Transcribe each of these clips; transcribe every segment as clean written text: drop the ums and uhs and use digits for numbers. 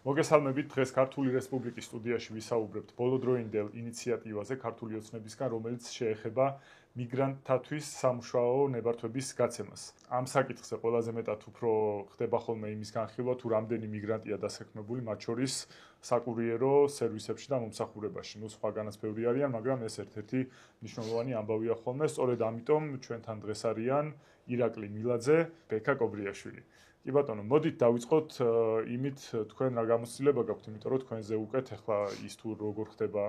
მოგესალმებით, დღეს ქართული რესპუბლიკის სტუდიაში ვისაუბრებთ ბოლოდროინდელ ინიციატივაზე ქართული ოცნებისგან, რომელიც შეეხება მიგრანტთათვის სამუშაო ნებართვების გაცემას. ამ საკითხზე ყველაზე მეტად უფრო ხდება ხოლმე იმის განხილვა, თუ რამდენი მიგრანტია დასაქმებული, მათ შორის საკურიერო სერვისებში და მომსახურებაში. სხვაგანაც ბევრი არიან, მაგრამ ეს ერთ-ერთი მნიშვნელოვანი ამბავია ხოლმე. სწორედ ამიტომ ჩვენთან დღეს არიან ირაკლი მილაძე, ბექა კობრიაშვილი. კი ბატონო, მოდით დავიწყოთ იმით, თქვენ რა გამოცდილება გაქვთ, იმიტომ რომ თქვენზე უკეთ ახლა ის თუ როგორ ხდება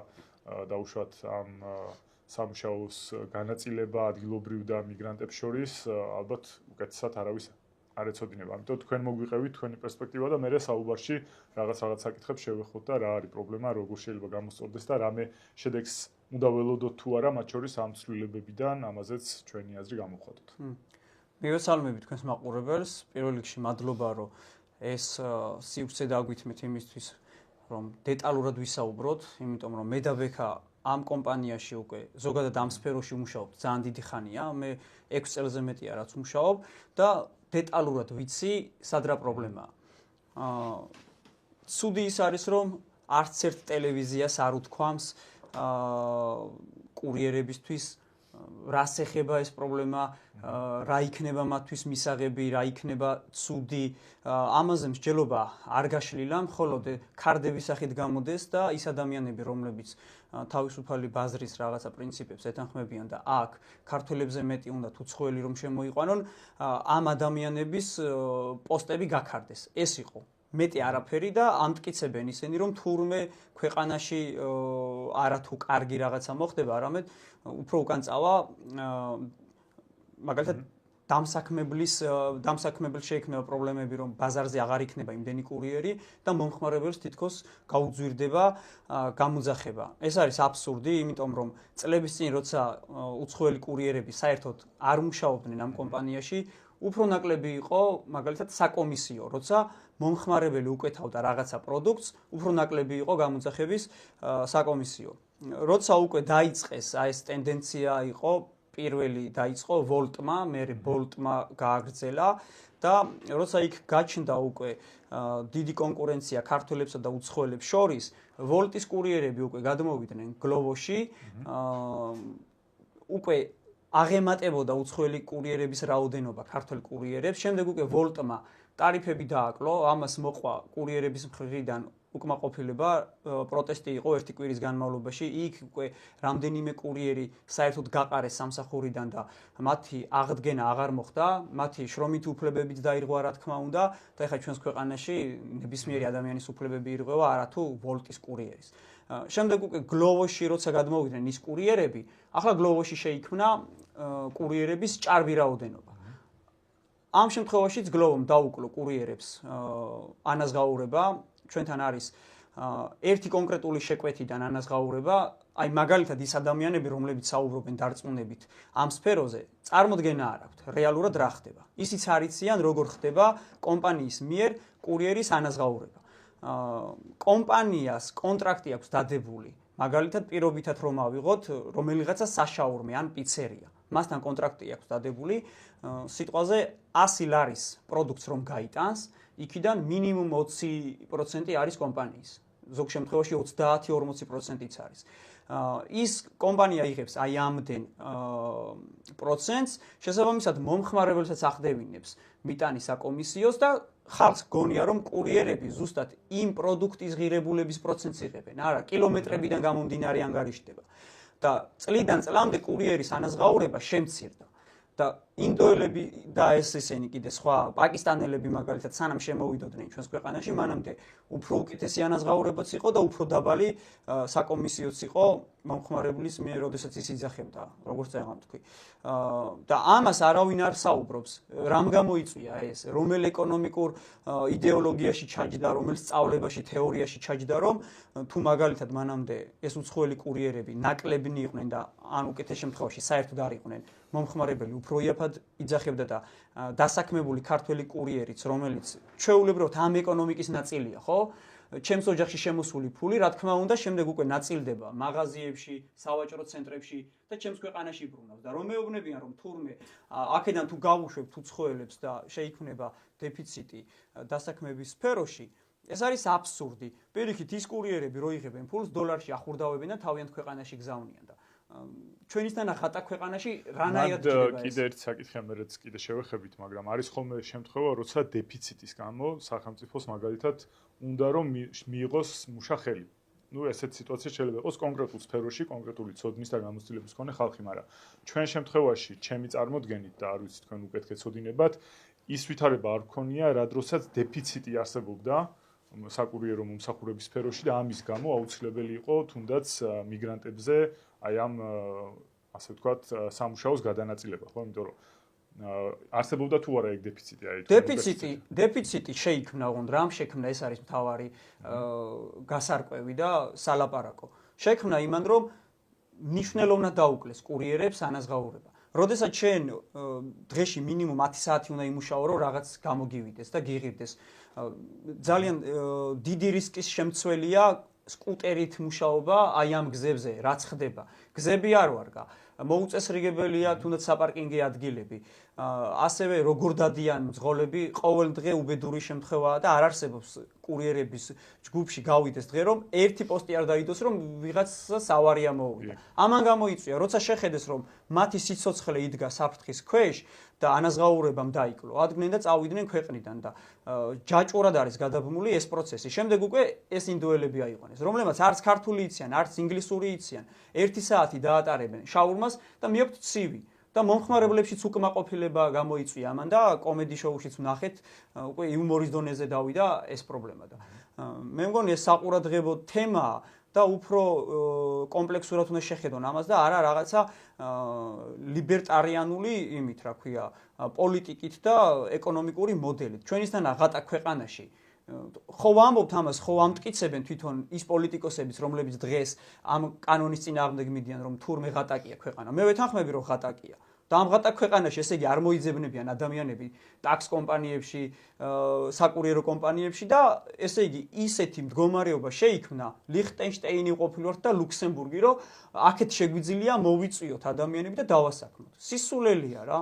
დაუშვათ ამ სამუშაოს განაწილება ადგილობრივ და მიგრანტებს შორის, ალბათ უკეთესად არავის არ ეცოდინება. ამიტომ თქვენ მოგვიყევით თქვენი პერსპექტივა და მე საუბარში რაღაც საკითხებს შევეხოთ და რა არის პრობლემა, როგორ შეიძლება გამოსწორდეს და რამე შედეგს უნდა ველოდოთ თუ არა, მათ შორის ამ ცვლილებებიდან, ამაზეც ჩვენი აზრი გამოვხატოთ. მივესალმებით თქვენს მაყურებელს. პირველ რიგში მადლობა, რომ ეს სივრცე დაგვითმით იმისთვის, რომ დეტალურად ვისაუბროთ, იმიტომ რომ მე და ბექა ამ კომპანიაში უკვე ზოგადად ამ სფეროში ვმუშაობ ძალიან დიდი ხანია, მე 6 წელზე მეტია რაც ვმუშაობ და დეტალურად ვიცი, სად რა პრობლემაა. ცუდი ის არის, რომ არც ერთ ტელევიზიას არ უთქვამს კურიერებისთვის რას ეხება ეს პრობლემა, რა იქნება მათთვის მისაღები, რა იქნება ცუდი, ამაზე მსჯელობა არ გაშლილა, მხოლოდ ქარდების სახით გამოდეს და ის ადამიანები, რომლებიც თავისუფალი ბაზრის რაღაცა პრინციპებს ეთანხმებიან და აქ ქართველებზე მეტი უნდა უცხოელი რომ შემოიყვანონ, ამ ადამიანების პოსტები გაქარდეს. ეს იყო მეტი არაფერი და ამტკიცებენ ისინი, რომ თურმე ქვეყანაში არათუ კარგი რაღაცა მოხდება, არამედ უფრო უკან წავა მაგალითად დამსაქმებელს შეექმნება პრობლემები, რომ ბაზარზე აღარ იქნება იმდენი კურიერი და მომხმარებელს თითქოს გაუძვირდება გამოძახება. ეს არის აბსურდი, იმიტომ რომ წლების წინ როცა უცხოელი კურიერები საერთოდ არ მუშაობდნენ ამ კომპანიაში, უფრო ნაკლები იყო მაგალითად საკომისიო, როცა მომხმარებელი უკეთავდა რაღაცა პროდუქტს, უფრო ნაკლები იყო გამოძახების საკომისიო. როცა უკვე დაიწყეს ეს ტენდენცია იყო პირველი დაიწყო ვოლტმა, მერე ბოლტმა გააგრძელა და როცა იქ გაჩნდა უკვე დიდი კონკურენცია ქართველებსა და უცხოელებს შორის, ვოლტის კურიერები უკვე გადმოვიდნენ გლოვოში, უკვე აღემატებოდა უცხოელი კურიერების რაოდენობა ქართველ კურიერებს, შემდეგ უკვე ვოლტმა ტარიფები დააკლო, ამას მოყვა კურიერების მხრიდან უკმაყოფილება, პროტესტი იყო ერთი კვირის განმავლობაში, იქ უკვე რამდენიმე კურიერი საერთოდ გაყარეს სამსახურიდან და მათი აღდგენა აღარ მოხდა, მათი შრომითი უფლებებიც დაირღვა, რა თქმა უნდა, და ეხლა ჩვენს ქვეყანაში ნებისმიერი ადამიანის უფლებები ირღვევა, არათუ ვოლტის კურიერის. შემდეგ უკვე გლოვოში როცა გადმოვიდნენ ის კურიერები, ახლა გლოვოში შეიქმნა კურიერების ჭარბი რაოდენობა. ამ შემთხვევაშიც გლოვომ დაუკლო კურიერებს ანაზღაურება, ჩვენთან არის ერთი კონკრეტული შეკვეთიდან ანაზღაურება, აი მაგალითად ის ადამიანები, რომლებიც საუბრობენ დარწმუნებით ამ სფეროზე, წარმოდგენა არ აქვთ, რეალურად რა ხდება. ისიც არ იციან, როგორ ხდება კომპანიის მიერ კურიერის ანაზღაურება. კომპანიას კონტრაქტი აქვს დადებული, მაგალითად პირობითად რომ ავიღოთ, რომელიღაცა საშაურმე ან პიცერია. მასთან კონტრაქტი აქვს დადებული, სიტყვაზე 100 ლარის პროდუქტს რომ გაიტანს, იქიდან მინიმუმ 20% არის კომპანიის. ზოგ შემთხვევაში 30-40%-იც არის. ის კომპანია იღებს აი ამდენ პროცენტს, შესაბამისად მომხმარებელსაც ახდევინებს მიტანის საკომისიოს და ხალხს გონია რომ კურიერები ზუსტად იმ პროდუქტის ღირებულების პროცენტს იღებენ, არა, კილომეტრებიდან გამომდინარე ანგარიშდება. და წლიდან წლამდე კურიერის ანაზღაურება შემცირდა. და ინდოელები და ესენი კიდე სხვა პაკისტანელები მაგალითად სანამ შემოვიდოდნენ ჩვენს ქვეყანაში, მანამდე უფრო უკეთესი ანაზღაურებაც იყო და უფრო დაბალი საკომისიოც იყო მომხმარებლის მიერ, როდესაც ის იძახებდა, როგორც წეგან თქვი. და ამას არავინ არ საუბრობს, რამ გამოიწვია ეს, რომელ ეკონომიკურ იდეოლოგიაში ჩაჯდა, რომელ სწავლებაში, თეორიაში ჩაჯდა, რომ თუ მაგალითად მანამდე ეს უცხოელი კურიერები ნაკლებნი იყვნენ და ან უკეთეს შემთხვევაში საერთოდ არ იყვნენ, მომხმარებელი უფრო იაფად იძახებდა და დასაქმებული ქართველი კურიერიც, რომელიც ჩვეულებრივად ამ ეკონომიკის ნაწილია, ხო? ჩემს ოჯახში შემოსული ფული, რა თქმა უნდა, შემდეგ უკვე ნაწილდება მაღაზიებში, სავაჭრო ცენტრებში და ჩემს ქვეყანაში ბრუნავს და რომ მეუბნებიან, რომ თურმე აქედან თუ გავუშვებთ უცხოელებს და შეიქმნება დეფიციტი დასაქმების სფეროში, ეს არის აბსურდი. პირიქით ის კურიერები რო იღებენ ფულს დოლარში ახურდავებენ და თავიანთ ქვეყანაში გზავნიან და ჩვენისთანა ხატა ქვეყანაში რანაირად ჭირდება ეს? კიდე ერთი საკითხია, მე რაც კიდე შევეხებით, მაგრამ არის ხოლმე შემთხვევა, როცა დეფიციტის გამო სახელმწიფოს მაგალითად უნდა რომ მიიღოს მუშა ხელი. ესეთ სიტუაცია შეიძლება იყოს კონკრეტულ სფეროში, კონკრეტული ცოდნის და გამოცდილების მქონე ხალხი, მაგრამ ჩვენ შემთხვევაში, ჩემი წარმოდგენით და არ ვიცი თქვენ უკეთ გეცოდინებათ, ის ვითარება არ გქონია, რა დროსაც დეფიციტი არსებობდა საკურიერო მომსახურების სფეროში და ამის გამო აუცილებელი იყო თუნდაც მიგრანტებზე აი ამ ასე ვთქვათ სამუშაოს გადანაწილება, ხო, იმიტომ რომ არსებობდა თუ არა ეგ დეფიციტი, აი დეფიციტი შეიქმნა, ოღონდ რამ შექმნა, ეს არის მთავარი გასარკვევი და სალაპარაკო. შექმნა იმან, რომ მნიშვნელოვნად დაუკლეს კურიერებს ანაზღაურება. როდესაც შენ დღეში მინიმუმ 10 საათი უნდა იმუშაო, რომ რაღაც გამოგივიდეს და გიღირდეს. ძალიან დიდი რისკის შემცველია სკუტერით მუშაობა აი ამ გზებზე, რაც ხდება. გზები არ ვარგა. მოუწესრიგებელია თუნდაც საპარკინგე ადგილები. ასევე როგორ დადიან მძღოლები, ყოველ დღე უბედური შემთხვევაა და არ არსებობს კურიერების ჯგუფში გავიდეს დღე, რომ ერთი პოსტი არ დაიდოს, რომ ვიღაცას ავარია მოუვიდა. ამან გამოიწვია, როცა შეხედეს, რომ მათი სიცოცხლე იდგა საფრთხის ქვეშ და ანაზღაურებამ დაიკლო, ადგნენ და წავიდნენ ქვეყნიდან და ჯაჭვურად არის გადაბმული ეს პროცესი. შემდეგ უკვე ეს ინდოელები აიყვანეს, რომლებმაც არც ქართული იციან, არც ინგლისური იციან, 1 საათი დაატარებენ შაურმას და მიაქვთ ცივი. და მომხმარებლებშიც უკმაყოფილება გამოიწვია ამან და კომედი შოუშიც ვნახეთ, უკვე იუმორის დონეზე დავიდა ეს პრობლემა და მე მგონი ეს საყურადღებო თემაა და უფრო კომპლექსურად უნდა შეხედონ ამას და არა რაღაცა ლიბერტარიანული იმით, რა ქვია, პოლიტიკით და ეკონომიკური მოდელით. ჩვენისთან აღატა ქვეყანაში ხო ვამბობთ ამას, ხო ამტკიცებენ თვითონ ის პოლიტიკოსებიც, რომლებიც დღეს ამ კანონის წინააღმდეგ მიდიან, რომ თურმე ღატაკია ქვეყანა. მე ვეთანხმები, რომ ღატაკია. და ამ ღატაკ ქვეყანაში, ესე იგი, არ მოიძებნებიან ადამიანები ტაქს კომპანიებში, საკურიერო კომპანიებში და ესე იგი, ისეთი მდგომარეობა შეიქმნა, ლიხტენშტეინი ყოფილვართ და ლუქსემბურგი, რომ აქეთ შეგვიძლია მოვიწვიოთ ადამიანები და დავასაქმოთ. სისულელია რა.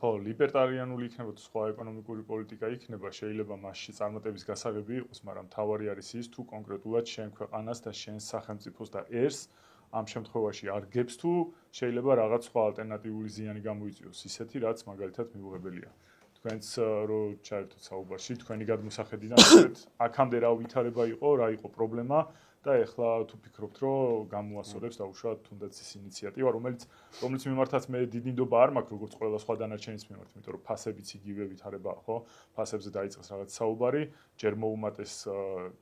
ხო, ლიბერტარიანული იქნება თუ სხვა ეკონომიკური პოლიტიკა იქნება, შეიძლება მასში წარმატების გასაღები იყოს, მაგრამ თავარი არის ის, თუ კონკრეტულად შენ ქვეყანას და შენ სახელმწიფოს და ერს ამ შემთხვევაში არ გებს თუ შეიძლება რაღაც სხვა ალტერნატიული ზიანი გამოიწვიოს, ისეთი, რაც მაგალითად მიუღებელია. თქვენც რო ჩაერთოთ საუბარში, თქვენი გადმოსახედიდან აქამდე რა ვითარება იყო, რა იყო პრობლემა და ეხლა თუ ფიქრობთ, რომ გამოასწორებს დაუშვათ თუნდაც ის ინიციატივა, რომელიც მიმართაც მე დიდი ნდობა არ მაქვს, როგორც ყველა სხვა დანარჩენის მიმართ, იმიტომ რომ ფასებიც იგივე ვითარებაა, ხო? ფასებზე დაიწყეს რაღაც საუბარი, ჯერ მოუმატეს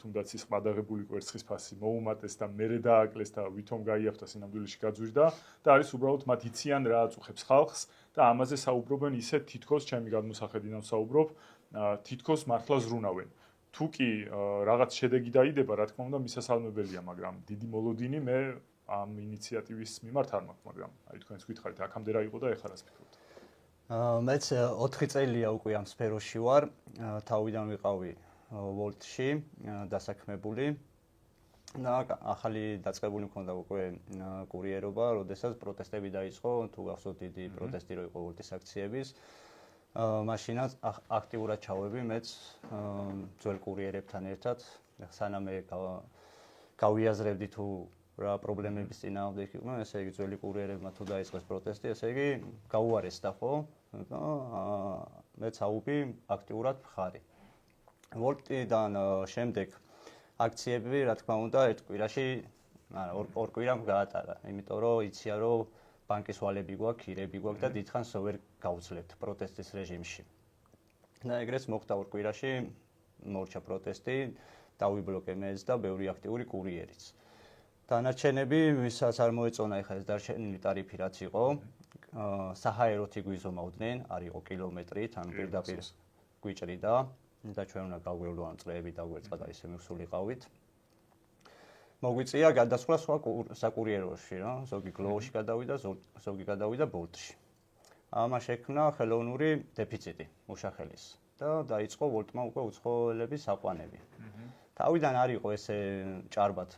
თუნდაც ის ყადაღებული კვერცხის ფასი, მოუმატეს და მერე დააკლეს და ვითომ გაიაფთა სინამდვილეში გაძვირდა და არის უბრალოდ მათ იციან რა აწუხებს ხალხს და ამაზე საუბრობენ ისე თითქოს ჩემი გადმოსახედიდან საუბრობ, თითქოს მართლა ზრუნავენ. თუ კი რაღაც შედეგი დაიდება, რა თქმა უნდა, მისასალმებელია, მაგრამ დიდი მოლოდინი მე ამ ინიციატივის მიმართ არ მაქვს, მაგრამ აი თქვენს გითხარით, აქამდე რა იყო და ეხლა რას ფიქრობთ? მეც 4 წელია უკვე ამ სფეროში ვარ, თავიდან ვიყავი ვოლტში დასაქმებული და ახალი დაწყებული მქონდა უკვე კურიერობა, როდესაც პროტესტები დაიწყო, თუ გახსოვთ დიდი პროტესტი რო იყო ვოლტის აქციების. მაშინაც აქტიურად ჩავები მეც ძველ კურიერებთან ერთად, სანამ გავიაზრებდი თუ რა პრობლემების წინააღმდეგ იყო, ესე იგი ძველი კურიერებმა თუ დაიწყეს პროტესტი, ესე იგი გაუარესდა ხო? და მეც აუპი აქტიურად მხარი. ვოლტიდან შემდეგ აქციები, რა თქმა უნდა, ერთ კვირაში, ორ კვირამ გაატარა, იმიტომ რომ იციან რომ ბანკის ვალები გვაქვს, ქირები გვაქვს და დიდხანს ვერ გავუძლებთ პროტესტის რეჟიმში. და ეგრეც მოხდა ორ კვირაში, მორჩა პროტესტი, დავიბლოკე მეც და ბევრი აქტიური კურიერიც. დანარჩენები, ვისაც არ მოეწონა ეხლა ეს დარჩენილი ტარიფი რაც იყო, საჰაეროთ იგვიზომავდნენ, არ იყო კილომეტრით, ან პირდაპირ გვიჭრიდა და ჩვენ უნდა გავგველო ამ წლები დაგვერწყა და ისე მივსულიყავით. მოგვიწია გადასვლა სხვა საკურიეროში, რა, ზოგი გლოუში გადავიდა, ზოგი გადავიდა ბოლტში. ამას შექმნა ხელოვნური დეფიციტი მუშახელის და დაიწყო ვოლტმა უკვე უცხოელების აყვანები. თავიდან არ იყო ესე ჭარბად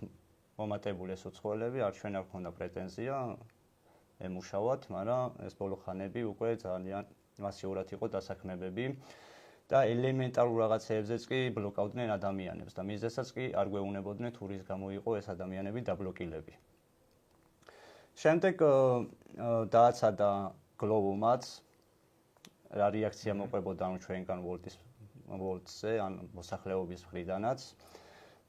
მომატებული ეს უცხოელები, არ ჩვენ არ გქონდა პრეტენზია ემუშავათ, მაგრამ ეს ბოლო ხანები უკვე ძალიან მასიურად იყო დასაქმებები და ელემენტარულ რაღაცეებზეც კი ბლოკავდნენ ადამიანებს და მიზეზსაც კი არ გვეუბნებოდნენ თუ რის გამო იყო ეს ადამიანები დაბლოკილები. შემდეგ დააცადა გლოვუმაც რა რეაქცია მოყვებოდა ჩვენგან ვოლტზე ან მოსახლეობის მხრიდანაც.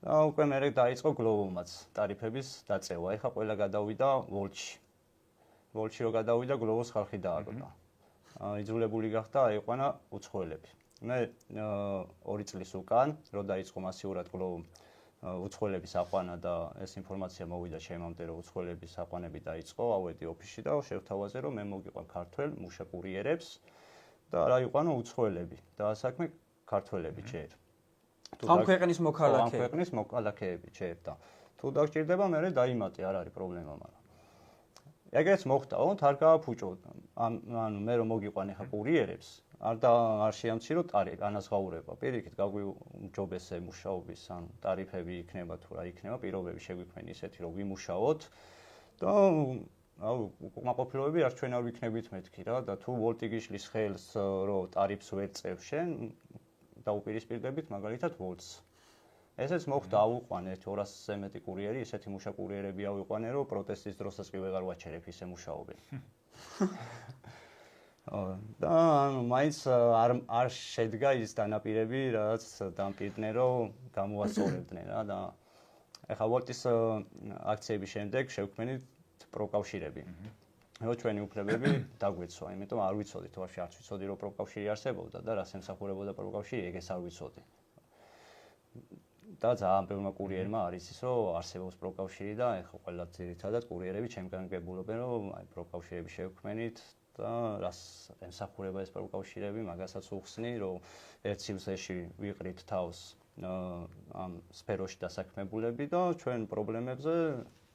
და უკვე მერე დაიწყო გლოვუმაც ტარიფების დაწევა. ეხლა ყველა გადავიდა ვოლტში. ვოლტში რო გადავიდა გლოვოს ხალხი დააგდო. იძულებული გახდა აიყვანა უცხოელები. მე 2 წლის უკან რო დაიწყო მასიურად გლოვუმ უცხოელების აყვანა და ეს ინფორმაცია მოვიდა ჩემამდე რომ უცხოელების აყვანები დაიწყო, ავედი ოფისში და შევთავაზე რომ მე მოგიყვან ქართველ მუშა კურიერებს და რა იყვანო უცხოელები და საქმე ქართველები ჯერ. ამ ქვეყნის ამ მოქალაქეები. ქვეყნის მოქალაქეები ჯერ და თუ დაგჭირდება მე დაიმატე, არ არის პრობლემა, მაგრამ ეგრეც მოხდაო, არ გააფუჭო. ანუ მე რომ მოგიყვან ახლა კურიერებს, არ შეამცირო ტარიფი, განაზღაურება. პირიქით გაგვიუმჯობესე მუშაობის ან ტარიფები იქნება თუ რა იქნება, პირობები შეგვიქმენ ისეთი რომ ვიმუშაოთ და უკმაყოფილოები არ ჩვენ არ ვიქნებით მეთქი რა და თუ ვოლტი გიშლის ხელს რომ ტარიფს ვერ წევ შენ დაუპირისპირდებით მაგალითად ვოლტს. ესეც მოხდა ავიყვანე 200-ზე მეტი კურიერი, ისეთი მუშა კურიერები ავიყვანე რომ პროტესტის დროსაც კი ვეღარ ვაჩერებ ისე მუშაობენ. და ანუ მაინც არ შედგა ის დანაპირები, რაც დამპირდნენ რომ გამოასწორებდნენ რა და ეხლა ვოლტის აქციების შემდეგ შევქმნით პროკავშირები. რო ჩვენი უფლებები დაგვეცვა, იმიტომ არ ვიცოდი თვაში არც ვიცოდი რომ პროკავშირი არსებობდა და რას ემსახურებოდა პროკავშირი, ეგეც არ ვიცოდი. და ძალიან ბევრმა კურიერმა არის ის რომ არსებობს პროკავშირი და ეხლა ყველა ძირითადად კურიერები ჩემგან გებულობენ რომ აი პროკავშირები შევქმნით და რას ემსახურება ეს პროკავშირები, მაგასაც უხსნი რომ ერთ სივრცეში ვიყრით თავს ამ სფეროში დასაქმებულები და ჩვენ პრობლემებზე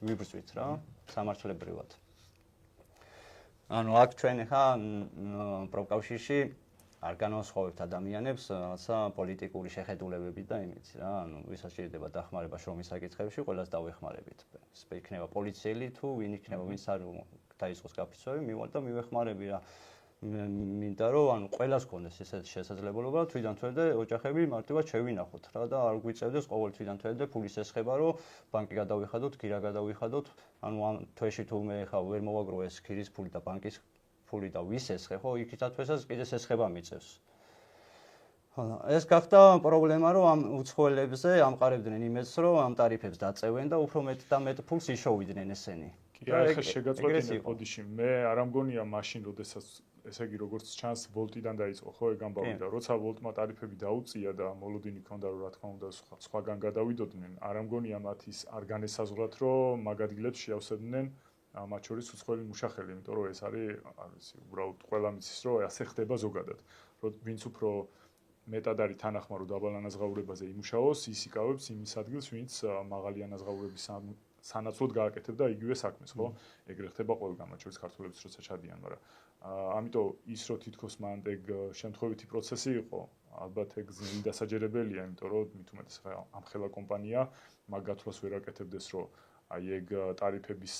ვიბრძვით რა, სამართლებრივად. ანუ აქ ჩვენ ხა პროკავშირში არ განვასხვავებთ ადამიანებს რაღაცა პოლიტიკური შეხედულებები და იმით რა, ანუ ვისაც შეიძლება დახმარება შრომის საკითხებში, ყველას დავეხმარებით. იქნება პოლიციელი თუ ვინ იქნება, ვინც არ დაიწყოს გაფიცვები, მივალ და მივეხმარები რა. მინდა რომ ანუ ყველას გქონდეს ესეთი შესაძლებლობა, თვიდან თვეთრე ოჯახები მარტივად შევინახოთ რა და არ გვიწევდეს ყოველ თვიდან თვეთრე ფულის ესხება, რომ ბანკი გადავიხადოთ, გირა გადავიხადოთ, ანუ ამ თვეში თუ მე ხა ვერ მოვაგრო ეს გირის ფული და ბანკის ფული და ვის ესხე, ხო, იქითაც თვესაც კიდე ესხება მიწევს. ეს გახდა პრობლემა, რომ ამ უცხოელებზე ამყარებდნენ იმედს, რომ ამ ტარიფებს დაწევენ და უფრო მეტ და მეტ ფულს იშოვიდნენ ესენი. კი, ახლა შეგაწყვეტინე პოდიში, მე არ ამგონია მაშინ, როდესაც ესე იგი როგორც ჩანს ვოლტიდან დაიწყო, ხო, ეგ ამბავი და როცა ვოლტმა ტარიფები დაუწია და მოლოდინი ქონდა რომ რა თქმა უნდა სხვაგან გადავიდოდნენ, არ ამგონია მათ ის არ განესაზღვრათ, რომ მაგ ადგილებს შეავსებდნენ მათ შორის უცხოელი მუშახელი, იმიტომ რომ ეს არის უბრალოდ ყველა მიცის რომ ასე ხდება ზოგადად. ვინც უფრო მეტად არის თანახმარო დაბალ ანაზღაურებაზე იმუშაოს, ის იკავებს იმის ადგილს, ვინც მაღალი ანაზღაურების სანაცვლოდ გააკეთებდა იგივე საქმეს, ხო? ეგრე ხდება ყველგან, მათ შორის ქართველებიც როცა ჩადიან, მაგრამ ამიტომ ის რომ თითქოს მან ეგ შემთხვევითი პროცესი იყო, ალბათ ეგ ძნელი დასაჯერებელია, იმიტომ რომ მით უმეტეს ამ ხელა კომპანია მაგ გათვლას ვერ აკეთებდეს, რომ აი ეგ ტარიფების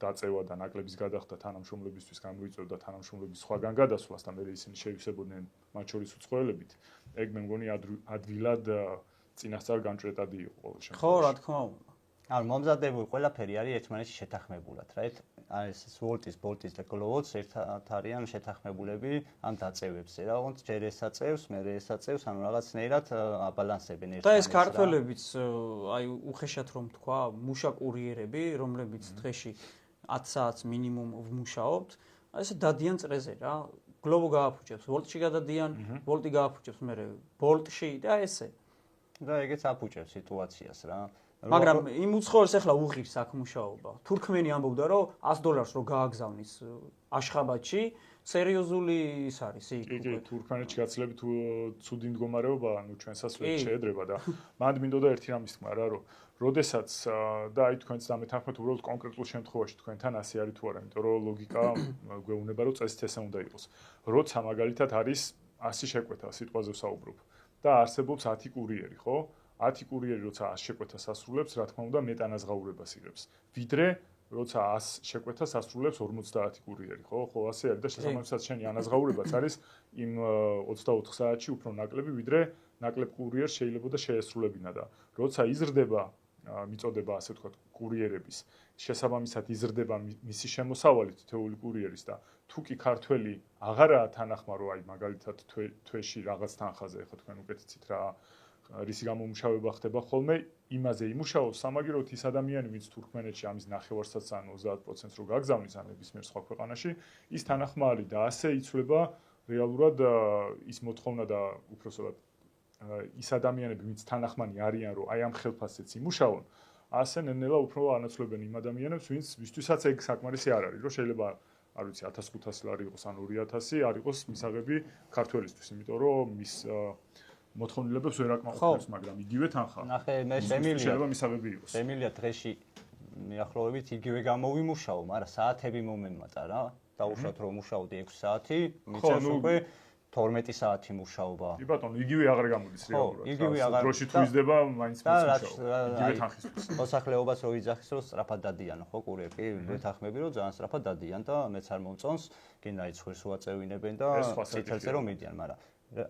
დაწევა და ნაკლების გადახდა თანამშრომლებისთვის გამოიწვევდა თანამშრომლების სხვაგან გადასვლას და მე ისინი შეივსებოდნენ მათ შორის უცხოელებით. ეგ მე მგონი ადვილად წინასწარ განჭრეტადი იყო ყოველ შემთხვევაში. ხო, რა თქმა უნდა. ანუ მომზადებული ყველაფერი არის ერთმანეთში შეთანხმებულად, რა. ეს ვოლტის, ბოლტის და გლოვოს ერთად არიან შეთანხმებულები ამ დაწევებზე. რა, თუმცა ჯერ ეს აწევს, მერე ეს აწევს, ანუ რაღაცნაირად აბალანსებენ ერთმანეთს. და ეს ქართველებიც აი უხეშად რომ თქვა, მუშა კურიერები, რომლებიც დღეში 10 საათს მინიმუმ ვმუშაობთ, ესე დადიან წრეზე რა. გლოვო გააფუჭებს, ვოლტში გადადიან, ვოლტი გააფუჭებს მერე ბოლტში და ესე. და ეგეც აფუჭებს სიტუაციას რა. მაგრამ იმ უცხოელს ახლა უღირს აქ მუშაობა. თურქმენი ამბობდა, რომ $100 რო გააგზავნის აშხაბადში, სერიოზული ის არის იქ. კი, თურქმენეთში გაცილებით ცუდი მდგომარეობაა, ანუ ჩვენსაც ვერ შეედრება და მანდ მინდოდა ერთი რამის თქმა რა, რომ როდესაც და აი თქვენც დამეთანხმეთ უბრალოდ კონკრეტულ შემთხვევაში თქვენთან ასე არის თუ არა, იმიტომ რომ ლოგიკა გვეუბნება, რომ წესით ესე უნდა იყოს. როცა მაგალითად არის 100 შეკვეთა სიტყვაზე ვსაუბრობ და არსებობს 10 კურიერი, ხო? 10 კურიერი როცა 100 შეკვეთას ასრულებს, რა თქმა უნდა, მეტ ანაზღაურებას იღებს. ვიდრე როცა 100 შეკვეთას ასრულებს 50 კურიერი, ხო? ხო, ასე არის და შესაბამისად შენი ანაზღაურებაც არის იმ 24 საათში უფრო ნაკლები, ვიდრე ნაკლებ კურიერს შეიძლება და შეესრულებინა და როცა იზრდება მიწოდება ასე ვთქვათ კურიერების, შესაბამისად იზრდება მისი შემოსავალი თითოეული კურიერის და თუ კი ქართველი აღარაა თანახმარო, აი მაგალითად თვეში რაღაც თანხაზე, ხო თქვენ უკეთ იცით რა რისი გამომუშავება ხდება ხოლმე, იმაზე იმუშაოს სამაგიეროდ ის ადამიანი, ვინც თურქმენეთში ამის ნახევარსაც ან 30%-ს რო გაგზავნის ან ნებისმიერ სხვა ქვეყანაში, ის თანახმაალი და ასე იცვლება რეალურად ის მოთხოვნა და უпроსოდ ის ადამიანები, ვინც თანახმანი არიან, რომ აი ამ ხელფასზეც იმუშაონ, ასე ნელ-ნელა უფრო ანაცვლებენ იმ ადამიანებს, ვისთვისაც ეგ საკმარისი არ არის, რომ შეიძლება არ ვიცი 1500 ლარი იყოს ან 2000 არ იყოს მისაღები ქართველისთვის, იმიტომ რომ მის მოთხოვნილებებს ვერ აკმაყოფილებს, მაგრამ იგივე თანხა. ნახე, მე შეიძლება მისაღები იყოს. შემილია დღეში მიახლოებით იგივე გამოვიმუშაო, მაგრამ საათები მომემატა რა. დაუშვათ რომ მუშაობდი 6 საათი, მიწევს უკვე 12 საათი მუშაობა. კი ბატონო, იგივე აღარ გამოდის რეალურად. იგივე აღარ დროში თუ იზრდება, მაინც მუშაობ. იგივე თანხისთვის. მოსახლეობას რო იძახის რომ სწრაფად დადიან, ხო, კურიერი, ვეთანხმები რომ ძალიან სწრაფად დადიან და მეც არ მომწონს, გინდა იცხვირს უაწევინებენ და წითელზე რომ მიდიან, მაგრამ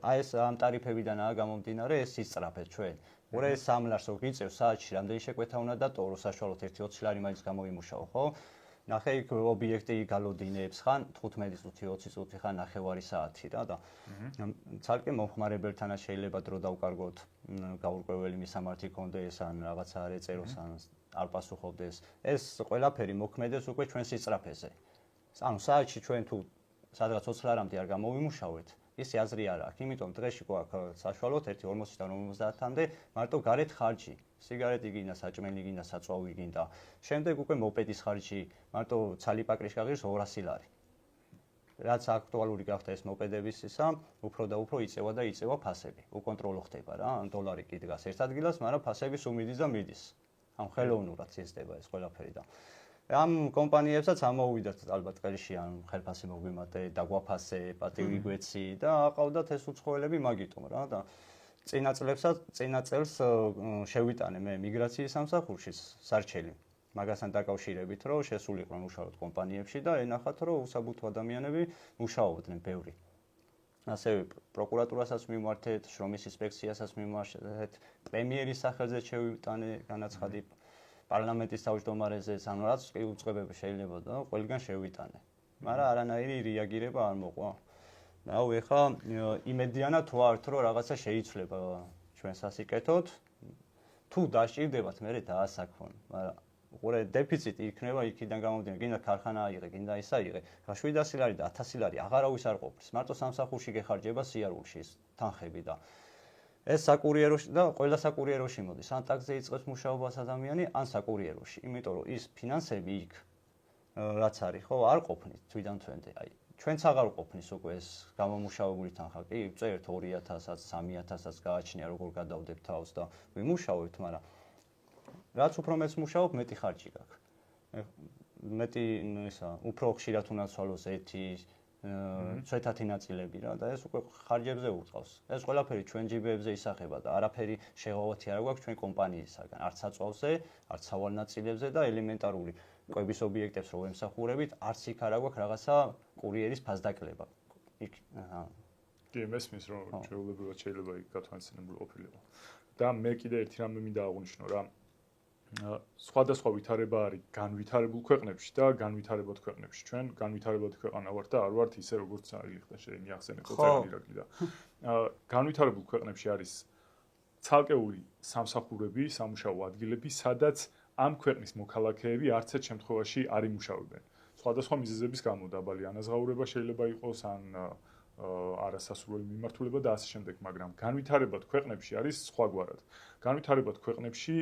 აი ეს ამ ტარიფებიდანაა გამომდინარე ეს ისწრაფეთ ჩვენ. უბრალოდ ეს სამლარს რო გიწევს საათში რამდენი შეკვეთა უნდა დატოვო, საშუალოდ 1-20 ლარი მაინც გამოვიმუშაო, ხო? ნახე იქ ობიექტი გალოდინეებს ხან 15 წუთი 20 წუთი ხან ნახევარი საათი რა და ცალკე მომხმარებელთანაც შეიძლება დრო დავკარგოთ გაურკვეველი მისამართი კონდეს ან რაღაცა არ ეწეროს ან არ პასუხობდეს ეს ყველაფერი მოქმედებს უკვე ჩვენ სისწრაფეზე ანუ საათში ჩვენ თუ სადღაც 20 ლარამდე არ გამოვიმუშავეთ ისი აზრი არ აქვს იმიტომ დღეში გვაქვს საშუალოდ 1.40-დან 50-მდე მარტო გარეთ ხარჯი სიგარეტი გინდა, საჭმელი გინდა, საწვავი გინდა. შემდეგ უკვე მოპედის ხარჯი, მარტო ცალიპაკრიშ გაღირს 200 ლარი. რაც აქტუალური გახდა ეს მოპედების ისა, უფრო და უფრო იწევა და იწევა ფასები. უკონტროლო ხდება რა, დოლარი კი დგას ერთ ადგილას, მაგრამ ფასები სულ მიდის და მიდის. ამ ხელოვნურად იზრდება ეს ყველაფერი და ამ კომპანიებსაც ამოუვიდათ ალბათ ყელში ან ხელფასი მოგვიმატე, დაგვაფასე, პატივი გვეცი და აყავდათ ეს უცხოელები მაგიტომ რა და წინა წელს შევიტანე მე მიგრაციის სამსახურში სარჩელი მაგასთან დაკავშირებით რომ შესულიყო მუშაობ კომპანიებში და ენახათ რომ უსაბუთო ადამიანები მუშაობდნენ ბევრი ასევე პროკურატურასაც მიმართეთ შრომის ინსპექციასაც მიმართეთ პრემიერის სახელზე შევიტანე განაცხადი პარლამენტის თავმჯდომარეზე ანუ რაც კი უწყებები შეიძლება და ყველგან შევიტანე მაგრამ არანაირი რეაგირება არ მოყვა ნაუ ეხა იმედიანა თუ ართ რომ რაღაცა შეიცვლება ჩვენ სასიკეთოდ თუ დაჭირდებათ მე დაასაქმონ მაგრამ უყურე დეფიციტი იქნება იქიდან გამომდინარე გინდა ქარხანა აიღე გინდა ისა აიღე 700 ლარი და 1000 ლარი აღარავის არ ყოფნის მარტო სამსახურში გეხარჯება სიარულში თანხები და ეს საკურიეროში და ყველა საკურიეროში მოდის ან ტაქსზე იწყებს მუშაობას ადამიანი ან საკურიეროში იმიტომ რომ ის ფინანსები იქ რაც არის ხო არ ყოფნის თვითონ თვენდე აი ჩვენც აღარ ყოფნის უკვე ეს გამომუშავებული თანხა კი წერთ 2000-საც 3000-საც გააჩნია როგორ გადავდებ თავს და ვიმუშავებთ მაგრამ რაც უფრო მეც მუშაობ მეტი ხარჯი გაქვს მეტი ისა უფრო ხშირად უნდა ცვალოს ეთი ცვეთათი ნაწილები რა და ეს უკვე ხარჯებზე უწყავს ეს ყველაფერი ჩვენ ჯიბეებზე ისახება და არაფერი შეღავათი არ გვაქვს ჩვენ კომპანიისაგან არც საწვავზე არც სავალ ნაწილებზე და ელემენტარული კვების ობიექტებს რო ემსახურებით არც იქ არ აქვს რაღაცა კურიერის ფასდაკლება იქ კი მესმის რომ ჩვეულებრივად შეიძლება იქ გათვალისწინებული ყოფილიყო და მე კიდე ერთი რამე მინდა აღვნიშნო რა სხვადასხვა ვითარება არის განვითარებულ ქვეყნებში და განვითარებად ქვეყნებში ჩვენ განვითარებადი ქვეყანა ვართ და არ ვართ ისე როგორც აიხდა შეიმიახსენე კოწერანი რაკი და განვითარებულ ქვეყნებში არის ცალკეული სამსახურები სამუშაო ადგილები სადაც ამ ქვეყნის მოქალაქეები არც ერთ შემთხვევაში არ იმუშავებენ. სხვადასხვა მიზეზების გამო დაბალი ანაზღაურება შეიძლება იყოს ან არასასურველი მიმართულება და ასე შემდეგ, მაგრამ განვითარებად ქვეყნებში არის სხვაგვარად. განვითარებად ქვეყნებში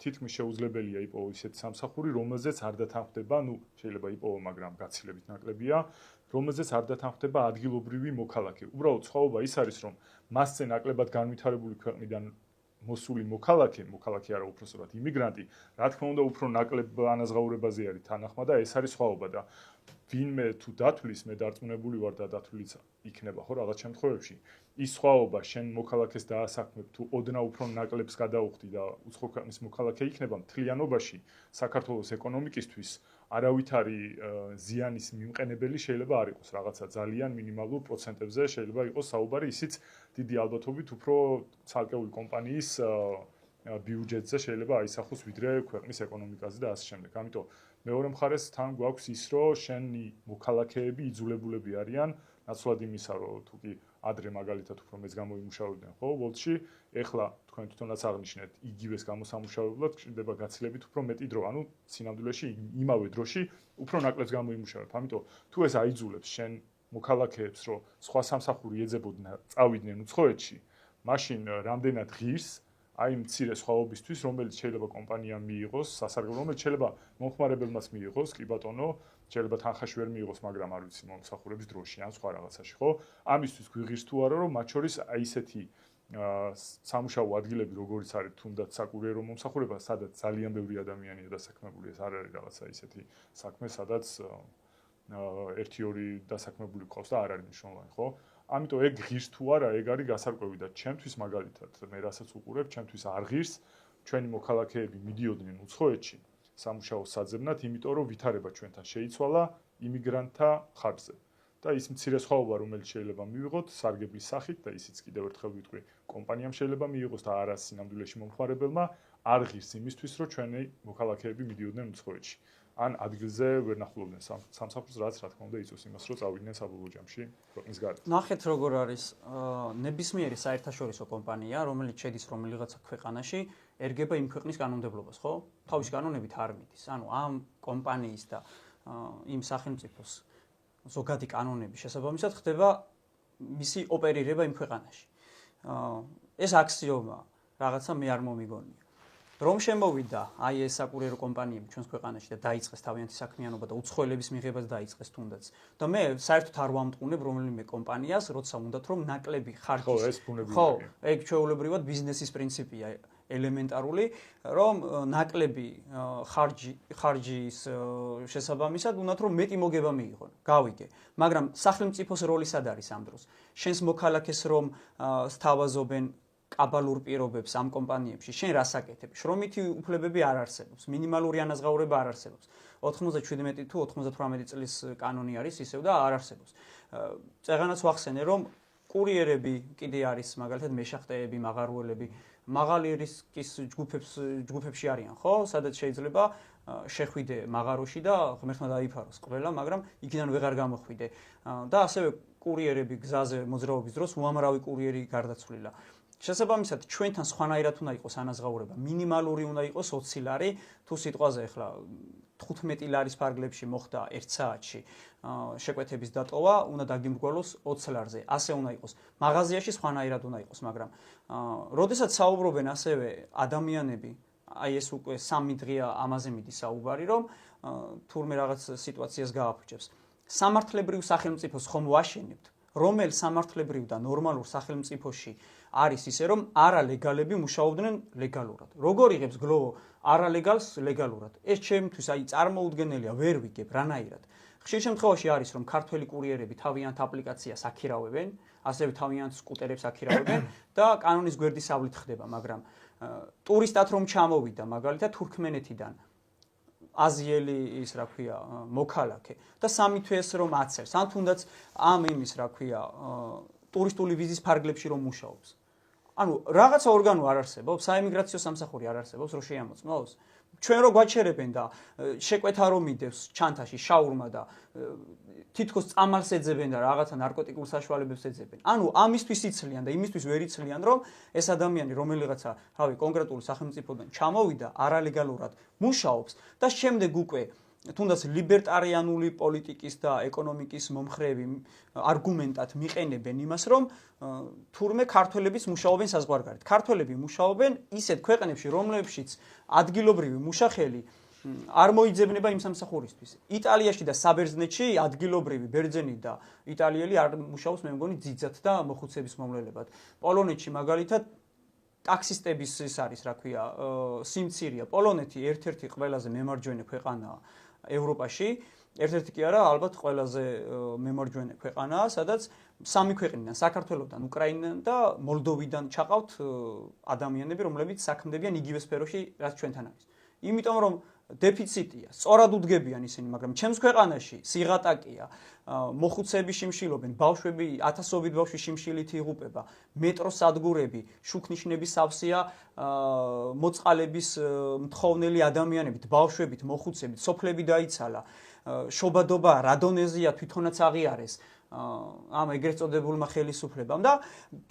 თითქმის შეუძლებელია იპოვო ისეთი სამსახური, რომელზეც არ დათანხმდება, ну, შეიძლება იპოვო, მაგრამ გაცილებით ნაკლებია, რომელზეც არ დათანხმდება ადგილობრივი მოქალაქე. უბრალოდ სხვაობა ის არის, რომ მასზე ნაკლებად განვითარებული ქვეყნიდან მოსული მოქალაქე არა უпроსტად იმიგრანტი, რა თქმა უნდა, უფრო ნაკლებ ანაზღაურებაზე არის თანახმა და ეს არის სხვაობა და ვინმე თუ დათვლის, მე დარწმუნებული ვარ და დათვლიც იქნება ხო რაღაც შემთხვევებში. ის სხვაობა შენ მოქალაქეს დაასაქმებ თუ ოდნა უფრო ნაკლებს გადაუხდი და უცხო ქვეყნის მოქალაქე იქნება მთლიანობაში საქართველოს ეკონომიკისთვის არავითარი ზიანის მიმყენებელი შეიძლება არ იყოს რაღაცა ძალიან მინიმალურ პროცენტებზე შეიძლება იყოს საუბარი ისიც დიდი ალბათობით უფრო ცალკეული კომპანიის ბიუჯეტზე შეიძლება აისახოს ვიდრე ქვეყნის ეკონომიკაზე და ასე შემდეგ. ამიტომ მეორე მხარეს თან გვაქვს ის რომ შენი მოქალაქეები იძულებულები არიან ნაცვლად იმისა რომ თუ კი ადრე მაგალითად უფრო მეც გამოიმუშავებდნენ ხო ვოლტში ეხლა თქვენ თვითონაც აღნიშნეთ იგივეს გამოსამუშავებლად ხდება გაცილებით უფრო მეტი დრო ანუ სინამდვილეში იმავე დროში უფრო ნაკლებს გამოიმუშავებ ამიტომ თუ ეს აიძულებს შენ მოქალაქეებს რომ სხვა სამსახური ეძებოდნენ წავიდნენ უცხოეთში მაშინ რამდენად ღირს აი მცირე სხვაობისთვის რომელიც შეიძლება კომპანიამ მიიღოს სასარგებლო რომელიც შეიძლება მომხმარებელმაც მიიღოს კი ბატონო შეიძლება თანხაში ვერ მიიღოს მაგრამ არ ვიცი მომსახურების დროში ან სხვა რაღაცაში ხო ამისთვის გვიღირს თუ არა რომ მათ შორის აი ესეთი სამუშაო ადგილები როგორიც არის თუნდაც საკურიერო მომსახურება სადაც ძალიან ბევრი ადამიანია დასაქმებული ეს არ არის რაღაცა ისეთი საქმე სადაც 1-2 დასაქმებული ყავს და არ არის მნიშვნელოვანი ხო ამიტომ ეგ ღირს თუ არა ეგ არის გასარკვევი და ჩემთვის მაგალითად მე რასაც უყურებ ჩემთვის არ ღირს ჩვენი მოქალაქეები მიდიოდნენ უცხოეთში სამუშაო საძებნად იმიტომ რომ ვითარება ჩვენთან შეიცვალა იმიგრანტთა ხარჯზე და ის მცირე სხვაობა რომელიც შეიძლება მივიღოთ სარგებლის სახით და ისიც კიდევ ერთხელ ვიტყვი კომპანიამ შეიძლება მიიღოს და არა სინამდვილეში მომხმარებელმა არ ღირს იმისთვის რომ ჩვენი მოქალაქეები მიდიოდნენ უცხოეთში ან ადგილზე ვერ ნახულობდნენ სამსახურს რაც რა თქმა უნდა იწვევს იმას რომ წავიდნენ საბოლოო ჯამში ქვეყნის გარეთ. ნახეთ როგორ არის ნებისმიერი საერთაშორისო კომპანია რომელიც შედის რომელიღაცა ქვეყანაში ერგება იმ ქვეყნის კანონმდებლობას ხო? თავის კანონებით არ მიდის. ანუ ამ კომპანიის და იმ სახელმწიფოს ზოგადი კანონების შესაბამისად ხდება მისი ოპერირება იმ ქვეყანაში. ეს აქსიომა რაღაცა მე არ მომიგონია. რომ შემოვიდა აი ეს საკურიერო კომპანიები ჩვენს ქვეყანაში და დაიწყეს თავიანთი საქმიანობა და უცხოელების მიღებაც დაიწყეს თუნდაც. და მე საერთოდ არ ვამტყუნებ რომელიმე კომპანიას, როცა უნდათ რომ ნაკლები ხარჯის ხო, ეგ ჩვეულებრივად ბიზნესის პრინციპია ელემენტარული, რომ ნაკლები ხარჯის შესაბამისად უნდათ რომ მეტი მოგება მიიღონ. გავიგე. მაგრამ სახელმწიფოს როლი სად არის ამ დროს? შენს მოქალაქეს რომ სთავაზობენ კაბალურ პირობებს ამ კომპანიებში შენ რას აკეთებ? შრომითი უფლებები არ არსებობს, მინიმალური ანაზღაურება არ არსებობს. 97 თუ 98 წლის კანონი არის ისევ და არ არსებობს. წეღანაც ვახსენე რომ კურიერები კიდე არის მაგალითად მეშახტეები, მაღარუელები, მაღალი რისკის ჯგუფებში არიან, ხო? სადაც შეიძლება შეხვიდე მაღაროში და ღმერთმა დაიფაროს ყველა, მაგრამ იქიდან ვეღარ გამოხვიდე. და ასევე კურიერები გზაზე მოძრაობის დროს უამრავი კურიერი გარდაცვლილა. შესაბამისად ჩვენთან სხვანაირად უნდა იყოს ანაზღაურება მინიმალური უნდა იყოს 20 ლარი თუ სიტყვაზე ახლა 15 ლარის ფარგლებში მოხდა 1 საათში შეკვეთების დატოვა უნდა დაგიმრგვალოს 20 ლარზე ასე უნდა იყოს მაღაზიაში სხვანაირად უნდა იყოს მაგრამ როდესაც საუბრობენ ასევე ადამიანები აი ეს უკვე 3 დღეა ამაზე მიდის საუბარი რომ თურმე რაღაც სიტუაციას გააფუჭებს სამართლებრივ სახელმწიფოს ხომ ვაშენებთ რომელ სამართლებრივ და ნორმალურ სახელმწიფოში არის ისე რომ არალეგალები მუშაობდნენ ლეგალურად. როგორ იღებს გლოვო არალეგალს ლეგალურად? ეს ჩემთვის აი წარმოუდგენელია, ვერ ვიგებ რანაირად. ხშირ შემთხვევაში არის რომ ქართველი კურიერები თავიანთ აპლიკაციას აქირავებენ, ასევე თავიანთ სკუტერებს აქირავებენ და კანონის გვერდისავლით ხდება, მაგრამ ტურისტად რომ ჩამოვიდა მაგალითად თურქმენეთიდან აზიელი ის რა ქვია მოქალაქე და 3 თვეს რომ აცერს ან თუნდაც ამ იმის რა ქვია ტურისტული ვიზის ფარგლებში რომ მუშაობს. ანუ რაღაცა ორგანო არ არსებობს, საიმიგრაციო სამსახური არ არსებობს, რომ შეამოწმოს. ჩვენ რო გვაჩერებენ და შეკვეთა რომ მიდევს ჩანთაში შაურმა და თითქოს წამალს ეძებენ და რაღაცა ნარკოტიკულ საშუალებებს ეძებენ. ანუ ამისთვის იცლიან და იმისთვის ვერ იცლიან, რომ ეს ადამიანი რომელიღაცა, რავი, კონკრეტული სახელმწიფოდან ჩამოვიდა, არალეგალურად მუშაობს და შემდეგ უკვე თუნდაც ლიბერტარიანული პოლიტიკის და ეკონომიკის მომხრეები არგუმენტად მიყენებენ იმას, რომ თურმე ქართველებიც მუშაობენ საზღვარგარეთ. ქართველები მუშაობენ ისეთ ქვეყნებში, რომლებშიც ადგილობრივი მუშახელი არ მოიძებნება იმ სამსახურისთვის. იტალიაში და საბერძნეთში ადგილობრივი ბერძენი და იტალიელი არ მუშაობს, მე მგონი ძიძათ და მოხუცების მომლელებად. პოლონეთში მაგალითად ტაქსისტების ის არის, რა ქვია, სიმცირეა. პოლონეთი ერთ-ერთი ყველაზე მემარჯვენე ქვეყანაა ევროპაში. ერთ-ერთი კი არა, ალბათ ყველაზე მემარჯვენე ქვეყანაა, სადაც სამი ქვეყნიდან, საქართველოსთან, უკრაინიდან და მოლდოვიდან ჩაყავთ ადამიანები, რომლებიც საქმდებიან იგივე სფეროში, რაც ჩვენთან არის. იმიტომ რომ დეფიციტია, სწორად უდგებიან ისინი, მაგრამ ჩემს ქვეყანაში სიღატაკია, მოხუცები შიმშილობენ, ბავშვები, ათასობით ბავშვი შიმშილით იღუპება, მეტროს სადგურები, შუქნიშნების სავსეა მოწყალების მთხოვნელი ადამიანებით, ბავშვებით, მოხუცებით, სოფლები დაიცალა, შობადობა, რადონეზია თვითონაც აღიარეს ამ ეგრეთ წოდებულმა ხელისუფლებამ და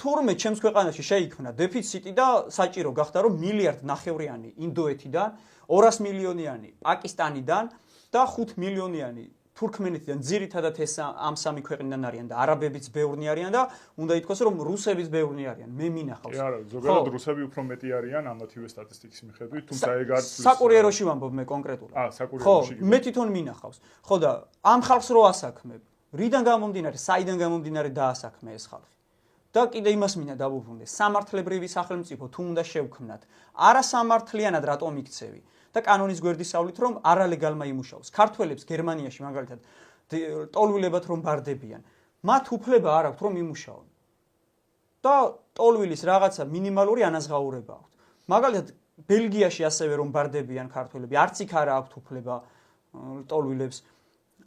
თურმე ჩემს ქვეყანაში შეიქმნა დეფიციტი და საჭირო გახდა რომ 1,5 მილიარდიანი ინდოეთიდან, 200 მილიონიანი პაკისტანიდან და 5 მილიონიანი თურქმენეთიდან ძირითადად ეს ამ სამი ქვეყნიდან არიან და არაბებიც ბევრნი არიან და უნდა ითქვას რომ რუსებიც ბევრნი არიან. მე მინახავს. კი არა, ზოგადად რუსები უფრო მეტი არიან ამათივე სტატისტიკის მიხედვით, თუმცა ეგ არ თulis საკურიეროში ვამბობ მე კონკრეტულად. საკურიეროში. ხო, მე თვითონ მინახავს. ხო და ამ ხალხს რო ასაქმებ, რიდან გამომდინარე, საიდან გამომდინარე დაასაქმე ეს ხალხი. და კიდე იმას მინდა დავუბრუნდე, სამართლებრივი სახელმწიფო თუ უნდა შევქმნათ, არასამართლიანად რატომ იქცევი? და კანონის გვერდისავლით რომ არალეგალმა იმუშაოს. ქართველებს გერმანიაში მაგალითად ტოლვილებად რომ ბარდებიან, მათ უფლება არ აქვთ რომ იმუშაონ. და ტოლვილის რაღაცა მინიმალური ანაზღაურება აქვთ. მაგალითად ბელგიაში ასევე რომ ბარდებიან ქართველები, არც იქ არ აქვთ უფლება ტოლვილებს.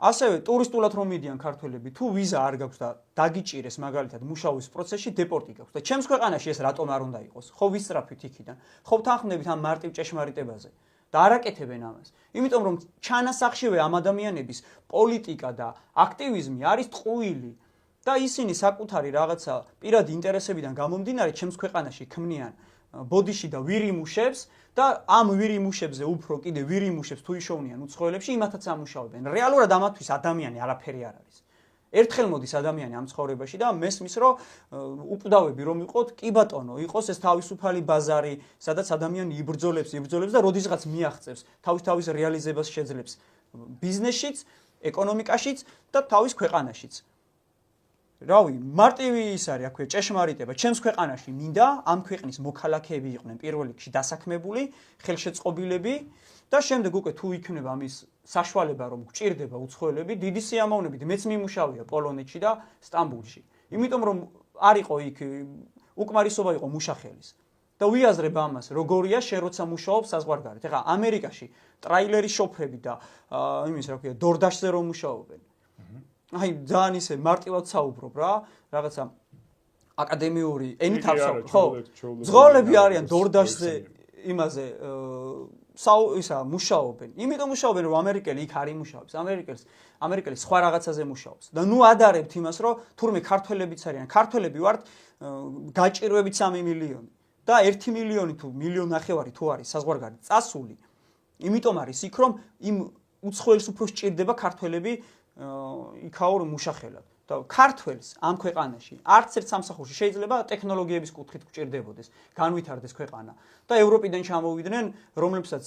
ასევე ტურისტულად რომ მიდიან ქართველები, თუ ვიზა არ გაქვს და დაგიჭირეს მაგალითად მუშაობის პროცესში დეპორტი გაქვს. და ჩემს ქვეყანაში ეს რატომ არ უნდა იყოს? ხო ვისწრაფვით იქიდან. ხო ვთანხმდებით ამ მარტივ ჭეშმარიტებაზე. და არ აკეთებენ ამას. იმიტომ რომ ჩანასახშივე ამ ადამიანების პოლიტიკა და აქტივიზმი არის ტყუილი და ისინი საკუთარი რაღაცა პირადი ინტერესებიდან გამომდინარე ჩემს ქვეყანაში ქმნიან ბოდიში და ვირიმუშებს და ამ ვირიმუშებზე უფრო კიდე ვირიმუშებს თუ იშოვნიან უცხოელებში იმათაც ამუშავებენ. რეალურად ამათვის ადამიანი არაფერი არ არის. ერთხელ მოდის ადამიანი ამ ცხოვრებაში და მესმის რომ უკვდავები რომ იყოთ, კი ბატონო, იყოს ეს თავისუფალი ბაზარი, სადაც ადამიანი იბრძოლებს და როდისღაც მიაღწევს თავის რეალიზებას შეძლებს ბიზნესშიც, ეკონომიკაშიც და თავის ქვეყანაშიც. რავი, მარტივი ის არის, აქვე ჭეშმარიტება. ჩემს ქვეყანაში მინდა ამ ქვეყნის მოქალაქეები იყვნენ პირველ რიგში დასაქმებული, ხელშეწყობილები და შემდეგ უკვე თუ იქნება ამის საშუალება რომ გჭირდება უცხოელები, დიდი სიამოვნებით მეც მიმუშავია პოლონეთში და სტამბულში. იმიტომ რომ არ იყო იქ უკმარისობა იყო მუშახელის. და ვიაზრებ ამას, როგორია შენ როცა მუშაობ საზღვარგარეთ. ეხლა ამერიკაში ტრაილერის შოფრები და იმის რა ქვია, დორდაშზე რომ მუშაობენ. აი ძალიან ისე მარტივად საუბრობ რა, რაღაცა აკადემიური ენით ავსაუბრობ. ხო, ზღოლები არიან დორდაშზე იმაზე ისა მუშაობენ. იმიტომ მუშაობენ რომ ამერიკელი იქ არ იმუშაობს. ამერიკელი სხვა რაღაცაზე მუშაობს. და ნუ ადარებთ იმას რომ თურმე ქართველებიც არიან. ქართველები ვართ გაჭირვებით 3 მილიონი. და 1 მილიონი თუ 1,5 მილიონი თუ არის საზღვარგარეთ წასული. იმიტომ არის იქ რომ იმ უცხოელს უფრო სჭირდება ქართველები იქაურ მუშახელად. და ქართველს ამ ქვეყანაში არც ერთ სამსახურში შეიძლება ტექნოლოგიების კუთხით გჭირდებოდეს, განვითარდეს ქვეყანა. და ევროპიდან ჩამოვიდნენ, რომლებსაც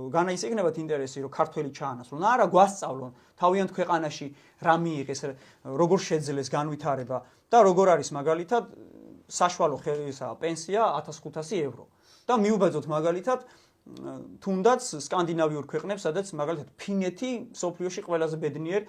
განაისეკნებათ ინტერესი, რომ ქართველი ჩაანაცვლონ. არა, გვასწავლონ თავიანთ ქვეყანაში რა მიიღეს, როგორ შეძლეს განვითარება და როგორ არის მაგალითად საშუალო პენსია 1500 ევრო. და მიუბაძოთ მაგალითად თუნდაც სკანდინავიურ ქვეყნებს, სადაც მაგალითად ფინეთი სოფლიოში ყველაზე ბედნიერ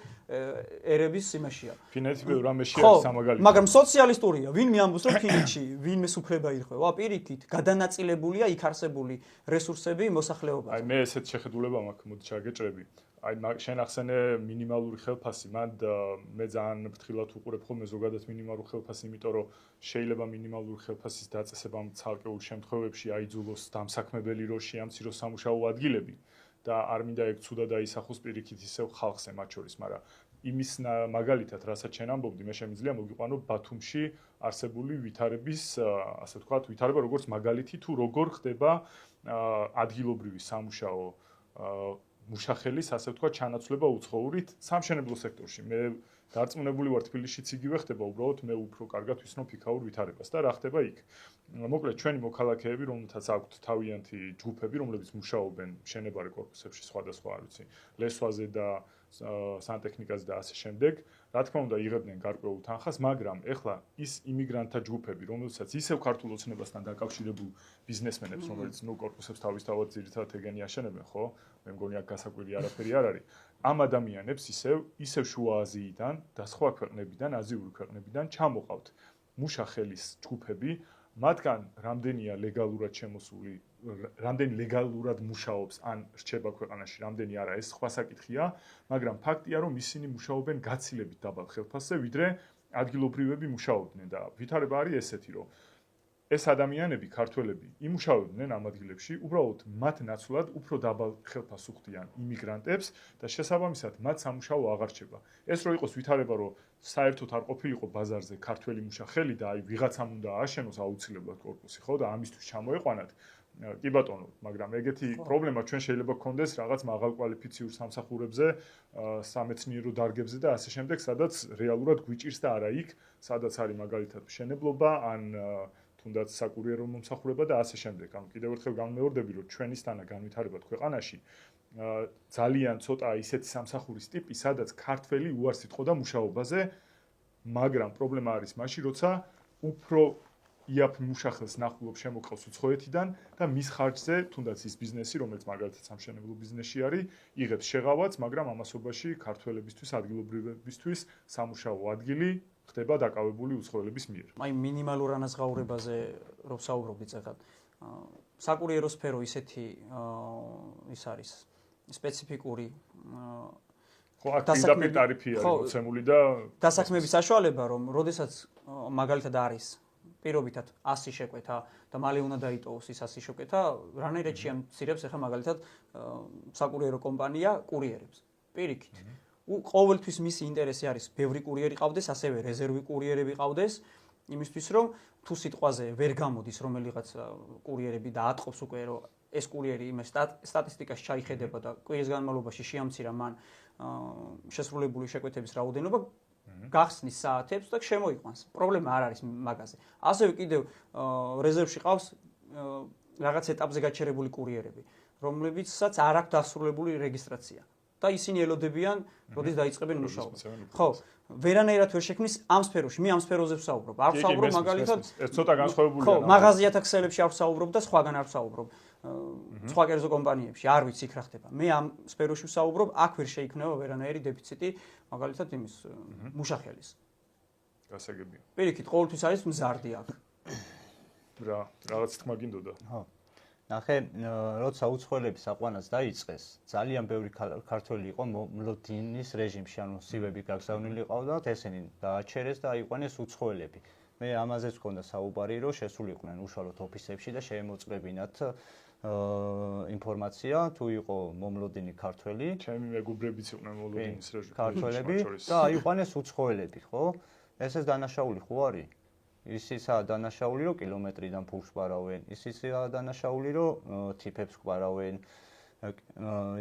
ერების იმაშია. ფინეთი ბევრ რამეში არის სამაგალითო. მაგრამ სოციალისტურია. ვინმე ამბობს, რომ ფინეთში ვინმე სუფრება ირღვევა, პირიქით გადანაწილებულია იქ არსებული რესურსები მოსახლეობაზე. აი მე ესეთ შეხედულება მაქვს, მოდი ჩაგეჭრები. აი შენ ახსენე მინიმალური ხელფასი, მე ძალიან ფრთხილად უყურებ ხოლმე ზოგადად მინიმალურ ხელფასს, იმიტომ რომ შეიძლება მინიმალური ხელფასის დაწესებამ ცალკეულ შემთხვევებში აიძულოს დამსაქმებელი რო შეამციროს სამუშაო ადგილები და არ მინდა ეგ ცუდად აისახოს პირიქით ისევ ხალხზე მათ შორის, მაგრამ იმის მაგალითად, რასაც შენ ამბობდი, მე შემიძლია მოგიყვანო ბათუმში არსებული ვითარების, ასე ვთქვათ, ვითარება როგორც მაგალითი თუ როგორ ხდება ადგილობრივი სამუშაო მუშახელის, ასე ვთქვათ, ჩანაცვლება უცხოურით სამშენებლო სექტორში. მე დარწმუნებული ვარ, თბილისშიც იგივე ხდება, უბრალოდ მე უფრო კარგად ვისნობ იქაურ ვითარებას და რა ხდება იქ. მოკლედ ჩვენი მოქალაქეები, რომელთაც აქვთ თავიანთი ჯგუფები, რომლებიც მუშაობენ მშენებარე კორპუსებში სხვადასხვა, არ ვიცი, ლესვაზე და სანტექნიკაზე და ასე შემდეგ, რა თქმა უნდა, იღებდნენ გარკვეულ თანხას, მაგრამ ეხლა ის იმიგრანტთა ჯგუფები, რომელთაც ისევ ქართულ ოცნებასთან დაკავშირებულ ბიზნესმენებს, რომელიც კორპუსებს თავისთავად ძირითადად ეგენი აშენებენ, ხო? მე მგონი აქ გასაკვირი არაფერი არ არის. ამ ადამიანებს ისევ შუა აზიიდან და სხვა ქვეყნებიდან, აზიური ქვეყნებიდან ჩამოყავთ მუშა ხელის ჯგუფები, მათგან რამდენია ლეგალურად შემოსული, რამდენი ლეგალურად მუშაობს ან რჩება ქვეყანაში, რამდენი არა, ეს სხვა საკითხია, მაგრამ ფაქტია, რომ ისინი მუშაობენ გაცილებით დაბალ ხელფასზე, ვიდრე ადგილობრივები მუშაობდნენ და ვითარება არის ესეთი, რომ ეს ადამიანები, ქართველები, იმუშავებდნენ ამ ადგილებში, უბრალოდ მათ ნაცვლად უფრო დაბალ ხელფასს უხდიან იმიგრანტებს და შესაბამისად მათ სამუშაო აღარ რჩება. ეს რო იყოს ვითარება, რომ საერთოდ არ ყოფილიყო ბაზარზე ქართველი მუშა ხელი და აი ვიღაცამ უნდა ააშენოს აუცილებლად კორპუსი, ხო და ამისთვის ჩამოეყვანათ. კი ბატონო, მაგრამ ეგეთი პრობლემა ჩვენ შეიძლება გქონდეს რაღაც მაღალკვალიფიციურ სამსახურებზე, სამეცნიერო დარგებზე და ასე შემდეგ, სადაც რეალურად გვიჭირს და არა იქ, სადაც არის მაგალითად მშენებლობა ან თუნდაც საკურიერო მომსახურება და ასე შემდეგ. ანუ კიდევ ერთხელ განმეორდები, რომ ჩვენისთანა განვითარებად ქვეყანაში ძალიან ცოტაა ისეთი სამსახურის ტიპი, სადაც ქართველი უარს იტყოდა მუშაობაზე, მაგრამ პრობლემა არის მაშინ, როცა უფრო იაფ მუშახელს ნახულობ შემოყავს უცხოეთიდან და მის ხარჯზე, თუნდაც ის ბიზნესი, რომელიც მაგალითად სამშენებლო ბიზნესში არის, იღებს შეღავაც, მაგრამ ამასობაში ქართველებისთვის, ადგილობრივებისთვის სამუშაო ადგილი ხდება დაკავებული უცხოელების მიერ. აი მინიმალურ ანაზღაურებაზე რო ვსაუბრობთ ეხლა. საკურიერო სფერო ისეთი ის არის სპეციფიკური ხო, აქ პირდაპირ ტარიფი არის მოცემული და დასაქმების საშუალება, რომ როდესაც მაგალითად არის პირობითად 100 შეკვეთა და მალე უნდა დაიტოვოს ის 100 შეკვეთა, რანაირად შეამცირებს ახლა მაგალითად საკურიერო კომპანია კურიერებს. პირიქით. ყოველთვის მისი ინტერესი არის ბევრი კურიერი ყავდეს, ასევე რეზერვი კურიერები ყავდეს, იმისთვის რომ თუ სიტყვაზე ვერ გამოდის რომელიღაც კურიერები და ატყობს უკვე რომ ეს კურიერი იმას სტატისტიკაში ჩაიხედება და კვირის განმავლობაში შეამცირა მან შესრულებული შეკვეთების რაოდენობა გახსნის საათებს და შემოიყვანს. პრობლემა არ არის მაგაზე. ასევე კიდევ რეზერვში ყავს რაღაც ეტაპზე გაჩერებული კურიერები, რომლებიცაც არ აქვს დასრულებული რეგისტრაცია. და ისინი ელოდებიან, როდის დაიწყებენ მუშაობა. ხო, ვერანაირად ვერ შექმნის ამ სფეროში, მე ამ სფეროზე ვსაუბრობ. არ ვსაუბრობ მაგალითად, ეს ცოტა განსხვავებულია. ხო, მაღაზიათა ქსელებში არ ვსაუბრობ და სხვაგან არ ვსაუბრობ. სხვა კერძო კომპანიებში არ ვიცი იქ რა ხდება. მე ამ სფეროში ვსაუბრობ, აქ ვერ შეიქმნება ვერანაირი დეფიციტი, მაგალითად იმის მუშახელის. გასაგებია. პირიქით, ყოველთვის არის მზარდი აქ. რაღაც თქმა გინდოდა. ხო. ნახე, როცა უცხოელები საყვანას დაიწყეს, ძალიან ბევრი ქართველი იყო მლოდინის რეჟიმში, ანუ სივები გაგზავნილი ყავდათ, ესენი დააჩერეს და აიყვანეს უცხოელები. მე ამაზეც მქონდა საუბარი, რომ შესულიყვნენ უშუალოდ ოფისებში და შეემოწმებინათ ინფორმაცია, თუ იყო მომლოდინი ქართველი, ჩემი მეგობრებიც იყვნენ მომლოდინის რეჟიმში, ქართველები და აიყვანეს უცხოელები, ხო? ესეც დანაშაული ხო არის? ისიცაა დანაშაული, რომ კილომეტრიდან ფულს გვარავენ, ისიცაა დანაშაული, რომ თიფებს გვარავენ,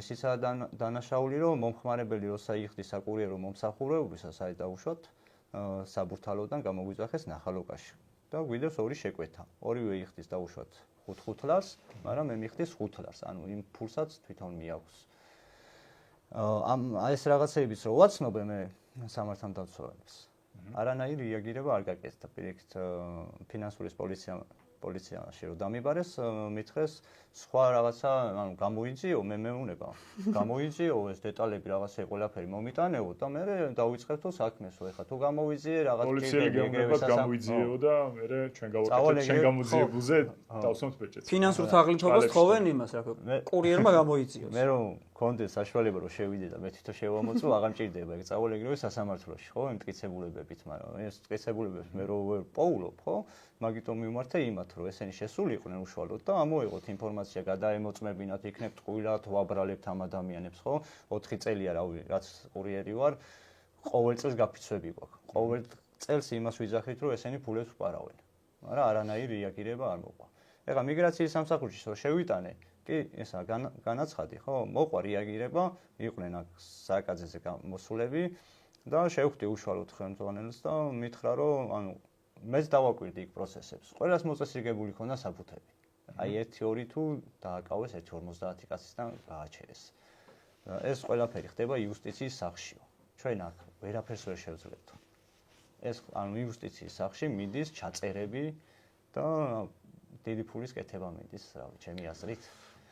ისიცაა დანაშაული, რომ მომხმარებელი როცა იხდის საკურიერო მომსახურებისას აი დაუშვათ საბურთალოდან გამოგვიძახეს ნახალოკაში და გვიდევს ორი შეკვეთა. ორივე იხდის დაუშვათ 5 ლარს, მაგრამ მე მიხდის 5 ლარს, ანუ იმ ფულსაც თვითონ მიაქვს. ეს რაღაცეებიც რო ვაცნობე მე სამართალ დამცველებს. არანაირი რეაგირება არ გაკეთდა. პირიქით ფინანსური პოლიციაში რომ დამიბარეს, მითხრეს სხვა რაღაცა, ანუ გამოიძიო, მე მეუნება. გამოიძიო ეს დეტალები რაღაცა ყველაფერი მომიტანეო და მე დავიწყებთო საქმესო. ეხლა თუ გამოიძიე რაღაც პოლიციელი გეუბნება გამოიძიეო და მე ჩვენ გავაკეთებ შენ გამოძიებულზე დავსვამთ ბეჭედს. ფინანსურ თაღლითობას თხოვენ იმას, რა კურიერმა გამოიძიოს. მე რომ მქონდეს საშუალება რომ შევიდე და მე თვითონ შევამოწმო, აღარ მჭირდება ეგ წავალეგრევე სასამართლოში, ხო, იმ მტკიცებულებებით, მაგრამ ეს მტკიცებულებებს მე რო ვერ პოულობ, ხო, მაგიტომ მიმართე იმათ, რომ ესენი შესულიყვნენ უშუალოდ და ამოიღოთ ინფორმაცია, გადაემოწმებინათ, იქნებ ტყუილად ვაბრალებთ ამ ადამიანებს, ხო? 4 წელია რავი, რაც კურიერი ვარ, ყოველ წელს გაფიცვები გვაქვს. ყოველ წელს იმას ვიძახით, რომ ესენი ფულებს ვპარავენ. მაგრამ არანაირი რეაგირება არ მოყვა. ეხლა მიგრაციის სამსახურში რო შევიტანე, კი, ესა განაცხადი, ხო? მოყვა რეაგირება, იყვნენ აქ საკაძეზე მოსულები და შევხვდი უშუალოდ ხელმძღვანელს და მითხრა, რომ ანუ მეც დავაკვირდი იქ პროცესებს. ყველას მოწესრიგებული ქონდა საფუთები. აი 1-2 თუ დააკავეს 1-50 კაცისგან გააჩერეს. ეს ყველაფერი ხდება იუსტიციის სახლშიო. ჩვენ აქ ვერაფერს ვერ შევძლებთ. ეს ანუ იუსტიციის სახლში მიდის ჩაწერები და დიდი ფულის კეთება მიდის, რავი, ჩემი აზრით.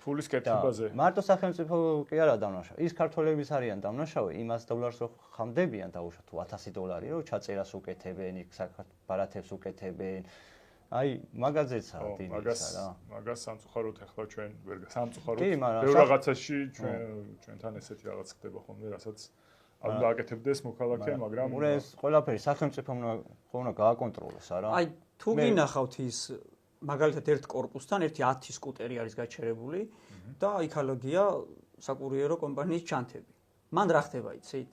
ფულის კეთებაზე. მარტო სახელმწიფო კი არა დამნაშავე. ის ქართველების არიან დამნაშავე, იმას დოლარს ხამდებიან დაუშვათ თუ $1000 რომ ჩაწერას უკეთებენ, იქ ბარათებს უკეთებენ. აი, მაგაზეცა დიდისა რა. მაგას სამწუხაროდ ახლა ჩვენ ვერ სამწუხაროდ კი, მაგრამ ბევრ რაღაცაში ჩვენთან ესეთი რაღაც ხდება ხოლმე, რასაც არ გააკეთებდეს მოქალაქე, მაგრამ ეს ყველაფერი სახელმწიფომ უნდა გააკონტროლოს, არა? აი, თუ გინახავთ ის მაგალითად ერთ კორპუსთან ერთი 10 სკუტერი არის გაჩერებული და იქალოგია საკურიერო კომპანიის ჩანთები. მან რა ხდება იცით?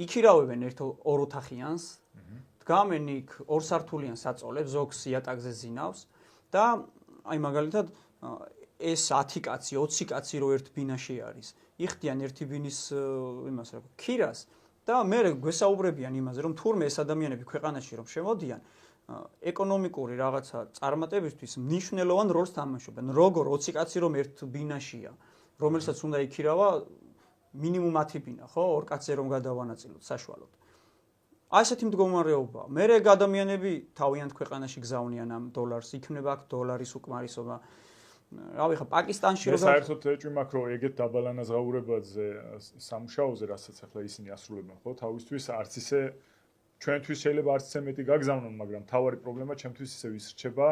იქირავებენ ერთ ორ ოთახიანს, დგამენ იქ ორ სართულიან საწოლებს, ზოგს იატაკზე ზინავს და აი მაგალითად ეს 10 კაცი, 20 კაცი რო ერთ ბინაში არის, იხდიან ერთი ბინის იმას რა ქირას და მე გვესაუბრებიან იმაზე, რომ თურმე ეს ადამიანები ქვეყანაში რომ შემოდიან ეკონომიკური რაღაცა წარმატებისთვის მნიშვნელოვან როლს თამაშობენ. როგორ 20 კაცი რომ ერთ ბინაშია, რომელსაც უნდა იქირავა მინიმუმ 10 ბინა, ხო? ორ კაცზე რომ გადავანაწილოთ საშუალოდ. აი ესეთი მდგომარეობა. მე ადამიანები თავიანთ ქვეყანაში გზავნიან ამ დოლარს, იქნება აქ დოლარის უკმარისობა. რავი ხა პაკისტანში რო საერთოდ ეჭვი მაქვს რომ ეგეთ დაბალანაზღაურებაზე სამუშაოზე, რასაც ახლა ისინი ასრულებენ, ხო? თავისთვის არც ისე ჩვენთვის შეიძლება არც ისე მეტი გაგზავნონ, მაგრამ თავარი პრობლემა ჩემთვის ისე ვისრჩება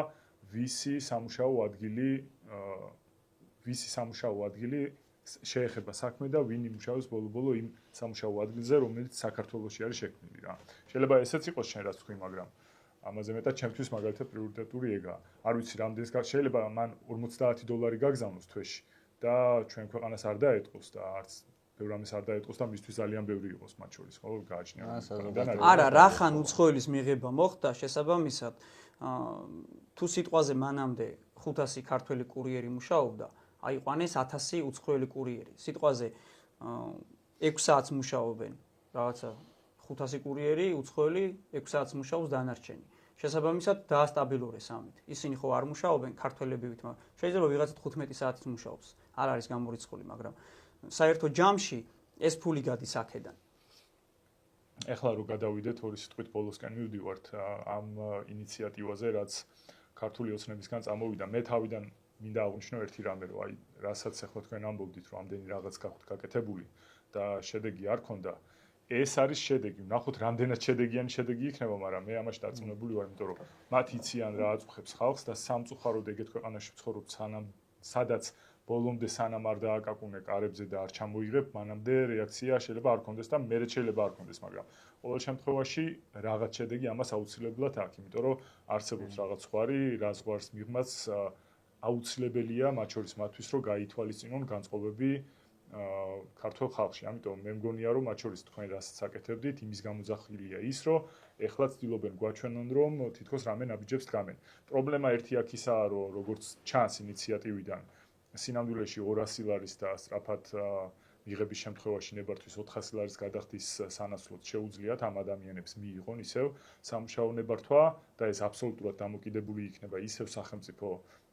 ვისი სამუშაო ადგილი შეეხება საქმე და ვინ იმუშავებს ბოლო-ბოლო იმ სამუშაო ადგილზე, რომელიც საქართველოში არის შექმნილი რა. შეიძლება ესეც იყოს შენ რაც თქვი, მაგრამ ამაზე მეტად ჩემთვის მაგალითად პრიორიტეტული ეგაა. არ ვიცი რამდენს შეიძლება მან $50 გაგზავნოს თვეში და ჩვენ ქვეყანას არ დაეტყოს და არც ბევრ ამის არ დაეტყოს და მისთვის ძალიან ბევრი იყოს მათ შორის, ხო, გააჩნია. არა, რახან უცხოელის მიღება მოხდა შესაბამისად, თუ სიტყვაზე მანამდე 500 ქართველი კურიერი მუშაობდა, აიყვანეს 1000 უცხოელი კურიერი. სიტყვაზე 6 საათს მუშაობენ, რაღაცა 500 კურიერი, უცხოელი 6 საათს მუშაობს დანარჩენი. შესაბამისად დაასტაბილურეს ამით. ისინი ხო არ მუშაობენ ქართველებივით, მაგრამ შეიძლება ვიღაცა 15 საათის მუშაობს. არ არის გამორიცხული, მაგრამ საერთო ჯამში ეს ფული გადის აქედან. ეხლა რო გადავიდეთ ორი სიტყვით ბოლოსკენ მივდივართ ამ ინიციატივაზე, რაც ქართული ოცნებისგან წამოვიდა. მე თავიდან მინდა აღვნიშნო ერთი რამე, რომ აი რასაც ახლა თქვენ ამბობდით, რომ ამდენი რაღაც გაქვთ გაკეთებული და შედეგი არ ქონდა. ეს არის შედეგი. ნახოთ, რამდენად შედეგიანი შედეგი იქნება, მაგრამ მე ამაში დარწმუნებული ვარ, იმიტომ რომ მათ იციან რა აწუხებს ხალხს და სამწუხაროდ ეგეთ ქვეყანაში ვცხოვრობ სადაც ბოლომდე სანამ არ დააკაკუნე კარებზე და არ ჩამოიღებ, მანამდე რეაქცია შეიძლება არ ქონდეს და მერე შეიძლება არ ქონდეს, მაგრამ ყოველ შემთხვევაში რაღაც შედეგი ამას აუცილებლად აქვს, იმიტომ რომ არსებობს რაღაც ზღვარი, რა ზღვარს მიღმაც აუცილებელია მათ შორის მათთვის, რომ გაითვალისწინონ განწყობები ქართულ ხალხში. ამიტომ მე მგონია, რომ მათ შორის თქვენ რასაც აკეთებდით, იმის გამოძახილია ის, რომ ეხლა ცდილობენ გვაჩვენონ, რომ თითქოს რამე ნაბიჯებს დგამენ. პრობლემა ერთი აქ ისაა, რომ როგორც ჩანს ინიციატივიდან სინამდვილეში 200 ლარის და სწრაფად მიღების შემთხვევაში ნებართვის 400 ლარის გადახდის სანაცვლოდ შეუძლიათ ამ ადამიანებს მიიღონ ისევ სამუშაო ნებართვა და ეს აბსოლუტურად დამოკიდებული იქნება ისევ სახელმწიფო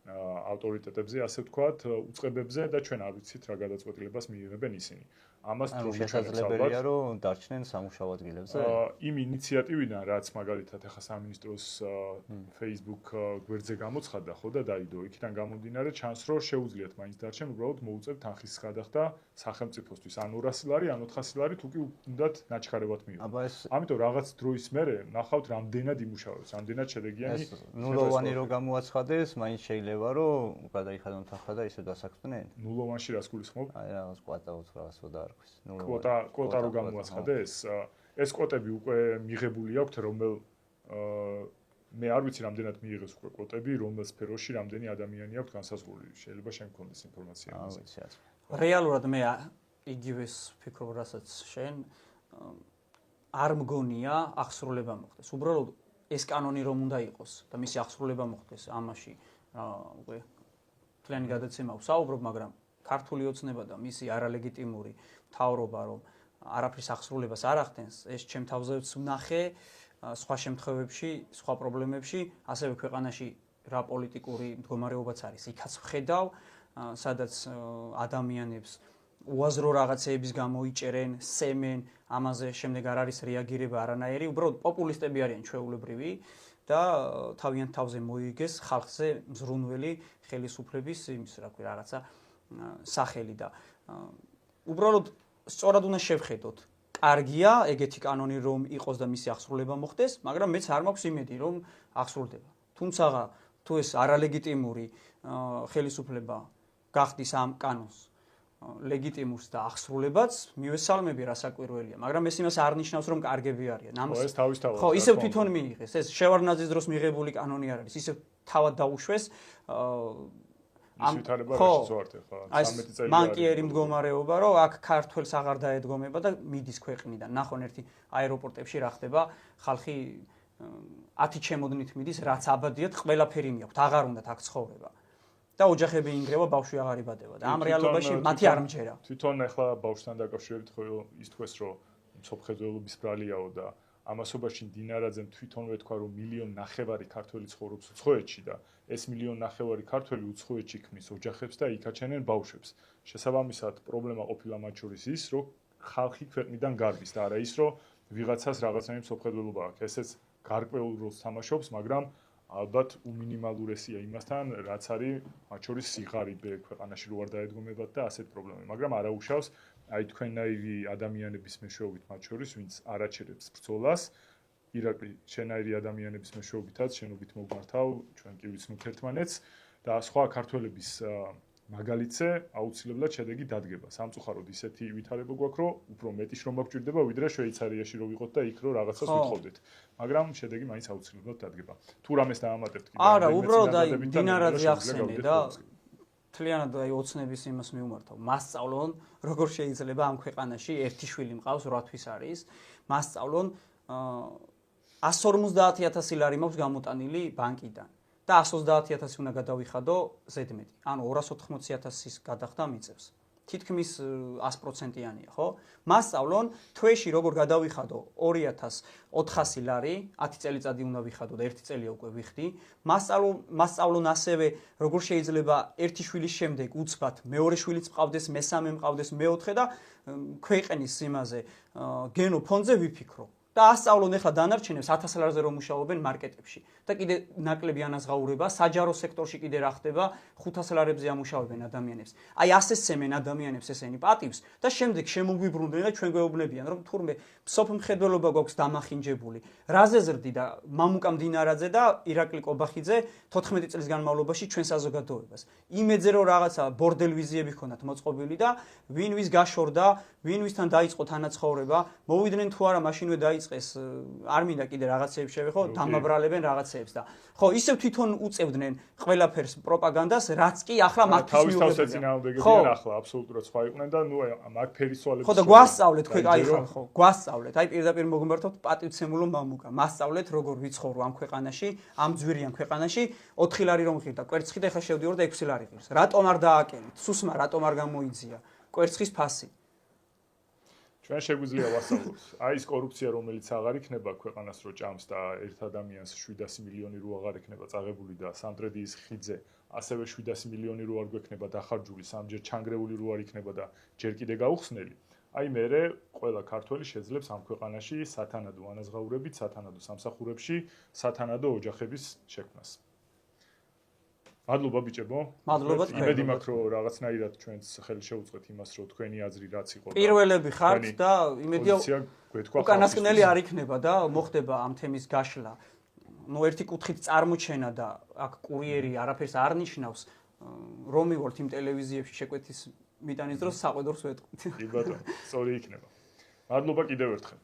ავტორიტეტებზე, ასე ვთქვათ, უწყებებზე და ჩვენ არ ვიცით რა გადაწყვეტილებას მიიღებენ ისინი. ამას შესაძლებელია რომ დარჩნენ სამუშაო ადგილებზე. იმ ინიციატივიდან, რაც მაგალითად ახლა სამინისტროს Facebook გვერდზე გამოცხადდა, ხო და დაიდო, იქიდან გამომდინარე ჩანს, რომ შეუძლიათ მაინც დარჩენ, უბრალოდ მოუწევთ თანხის გადახდა სახელმწიფოსთვის, ან 200 ლარი, ან 400 ლარი, თუ კი უნდათ ნაჩქარებად მიიღოს. ამიტომ რაღაც დროის მერე ნახავთ რამდენად იმუშავებს, რამდენად შედეგიანი. ნულოვანი რო გამოაცხადეს, მაინც შეიძლება რომ გადაიხადონ თანხა და ისე დასაქმდნენ. ნულოვანში რას გულისხმობ? აი რაღაც კვოტა უცხოას და კვოტა რო გამოაცხადეს, ეს კვოტები უკვე მიღებული აქვთ, რომელ მე არ ვიცი რამდენად მიიღეს უკვე კვოტები, რომელ სფეროში რამდენი ადამიანი აქვთ განსაზღვრული. შეიძლება შენ გქონდეს ინფორმაცია ამაზე. რეალურად მე იგივეს ვფიქრობ, რასაც შენ არ მგონია აღსრულება მოხდეს. უბრალოდ ეს კანონი რომ უნდა იყოს და მისი აღსრულება მოხდეს ამაში უკვე თლიანი გადაცემა ვსაუბრობ, მაგრამ ქართული ოცნება და მისი არალეგიტიმური მთავრობა რომ არაფრის აღსრულებას არ ახდენს, ეს ჩემ თავზეც ვნახე სხვა შემთხვევებში, სხვა პრობლემებში, ასევე ქვეყანაში რა პოლიტიკური მდგომარეობაც არის, იქაც ვხედავ, სადაც ადამიანებს უაზრო რაღაცეების გამო იჭერენ, სემენ, ამაზე შემდეგ არ არის რეაგირება არანაირი, უბრალოდ პოპულისტები არიან ჩვეულებრივი და თავიანთ თავზე მოიგეს ხალხზე მზრუნველი ხელისუფლების იმის რა ქვია რაღაცა სახელი და უბრალოდ სწორად უნდა შევხედოთ. კარგია ეგეთი კანონი რომ იყოს და მისი აღსრულება მოხდეს, მაგრამ მეც არ მაქვს იმედი რომ აღსრულდება. თუმცა თუ ეს არალეგიტიმური ხელისუფლება გახდის ამ კანონს ლეგიტიმურს და აღსრულებაც მივესალმები რასაკვირველია, მაგრამ ეს იმას არ ნიშნავს რომ კარგები არიან. ეს თავისთავად. ხო, ისევ თვითონ მიიღეს. ეს შევარდნაძის დროს მიღებული კანონი არ არის. ისევ თავად დაუშვეს ამ ვითარებაში ვართ ახლა 13 წელი. მანკიერი მდგომარეობა, რომ აქ ქართველს აღარ დაედგომება და მიდის ქვეყნიდან. ნახონ ერთი აეროპორტებში რა ხდება, ხალხი 10 ჩემოდნით მიდის, რაც აბადიად ყველაფერი მიაქვთ, აღარ უნდათ აქ ცხოვრება. და ოჯახები ინგრევა, ბავშვი აღარ იბადება და ამ რეალობაში მათი არ მჯერა. თვითონ ახლა ბავშვთან დაკავშირებით ხო ის თქვეს რომ მსოფლმხედველობის ბრალიაო და ამასობაში დინარაძემ თვითონვე თქვა რომ 1.5 მილიონ ქართველი ცხოვრობს უცხოეთში და ეს 1.5 მილიონ ქართველი უცხოეთში ქმნის ოჯახებს და იქაჩენენ ბავშვებს. შესაბამისად პრობლემა ყოფილა მათ შორის ის რომ ხალხი ქვეყნიდან გარბის და არა ის რომ ვიღაცას რაღაცნაირი მსოფლმხედველობა აქვს. ესეც გარკვეულ როლს თამაშობს, მაგრამ ალბათ უმინიმალურესია იმასთან, რაც არის მათ შორის სიღარიბე ქვეყანაში რო არ დაედგომებათ და ასეთ პრობლემები, მაგრამ არაუშავს აი თქვენნაირი ადამიანების მეშვეობით მათ შორის, ვინც არ აჩერებს ბრძოლას, ირაკლი შენაირი ადამიანების მეშვეობითაც შენობით მოგმართავ, ჩვენ კი ვიცნობთ ერთმანეთს და სხვა ქართველების მაგალითზე აუცილებლად შედეგი დადგება. სამწუხაროდ ისეთი ვითარება გვაქვს, რომ უფრო მეტი შრომა გვჭირდება, ვიდრე შვეიცარიაში რო ვიყოთ და იქ რო რაღაცას ვითხოვდეთ. მაგრამ შედეგი მაინც აუცილებლად დადგება. თუ რამეს დაამატებთ კიდე. არა, უბრალოდ აი დინარაძე ახსენე და თლიანად აი ოცნების იმას მიუმართავ. მასწავლონ, როგორ შეიძლება ამ ქვეყანაში ერთი შვილი მყავს 8 თვის არის. მასწავლონ 150.000 ლარი მაქვს გამოტანილი ბანკიდან. და 130.000 უნდა გადავიხადო ზედმეტი. ანუ 280.000-ის გადახდა მიწევს. თითქმის 100%-იანია, ხო? მასწავლონ თვეში როგორ გადავიხადო 2.400 ლარი, 10 წელიწადი უნდა ვიხადო და 1 წელია უკვე ვიხდი. მასწავლონ ასევე როგორ შეიძლება ერთი შვილის შემდეგ უცბად მეორე შვილიც მყავდეს, მესამე მყავდეს, მეოთხე და ქვეყნის იმაზე გენო ფონდზე ვიფიქრო. და ასწავლონ ახლა დანარჩენებს 1000 ლარზე რომ მუშაობენ მარკეტებში და კიდე ნაკლები ანაზღაურება საჯარო სექტორში კიდე რა ხდება 500 ლარებზე ამუშავებენ ადამიანებს. აი ასე სცემენ ადამიანებს ესენი პატივს და შემდეგ შემოგვიბრუნდნენ და ჩვენ გვეუბნებიან რომ თურმე სოფლმხედველობა გვაქვს დამახინჯებული. რაზე ზრდი და მამუკა მდინარაძე და ირაკლი კობახიძე 14 წლის განმავლობაში ჩვენ საზოგადოებას. იმედზე რომ რაღაცა ბორდელ ვიზიები ჰქონდათ მოწყობილი და ვინ ვის გაშორდა, ვინ ვისთან დაიწყო თანაცხოვრება, მოვიდნენ თუ არა მაშინვე დაიწყეს არ მინდა კიდე რაღაცეებს შევეხო, დამაბრალებენ რაღაცეებს და ხო, ისევ თვითონ უწევდნენ ყველაფერს პროპაგანდას, რაც კი ახლა მათთვის მიუღებელია. თავის ეწინააღმდეგებიან ახლა, აბსოლუტურად სხვა იყვნენ და ნუ მაგ ფერისვალებს ხო და გვასწავლეთ ქვე აი ხო, გვასწავლეთ. აი პირდაპირ მოგმართოთ პატივცემულო მამუკა. მასწავლეთ როგორ ვიცხოვრო ამ ქვეყანაში, ამ ძვირიან ქვეყანაში 4 ლარი რომ ღირდა, კვერცხი და ეხლა შევდივარ და 6 ლარი ღირს. რატომ არ დააკელით? სუსმა რატომ არ გამოიძია? კვერცხის ფასი. ჩვენ შეგვიძლია ვასწავლოთ. აი ეს კორუფცია, რომელიც აღარ იქნება ქვეყანას რო ჭამს და ერთ ადამიანს 700 მილიონი რო აღარ იქნება წაღებული და სამტრედიის ხიდზე, ასევე 700 მილიონი რო არ გვექნება დახარჯული, სამჯერ ჩანგრეული რო არ იქნება და ჯერ კიდე გაუხსნელი. აი მერე ყველა ქართველი შეძლებს ამ ქვეყანაში სათანადო ანაზღაურებით, სათანადო სამსახურებში, სათანადო ოჯახების შექმნას. მადლობა ბიჭებო. მადლობა თქვენ. იმედი მაქვს რომ რაღაცნაირად ჩვენს ხელი შეუწყეთ იმას რომ თქვენი აზრი რაც იყო. პირველები ხართ და იმედია გვეთქვა. უკანასკნელი არ იქნება და მოხდება ამ თემის გაშლა. ნუ ერთი კუთხით წარმოჩენა და აქ კურიერი არაფერს არ ნიშნავს. რომ მივართ იმ ტელევიზიებში შეკვეთის მიტანის დროს საყვედურს ვეტყვით. კი ბატონო, სწორი იქნება. მადლობა კიდევ ერთხელ.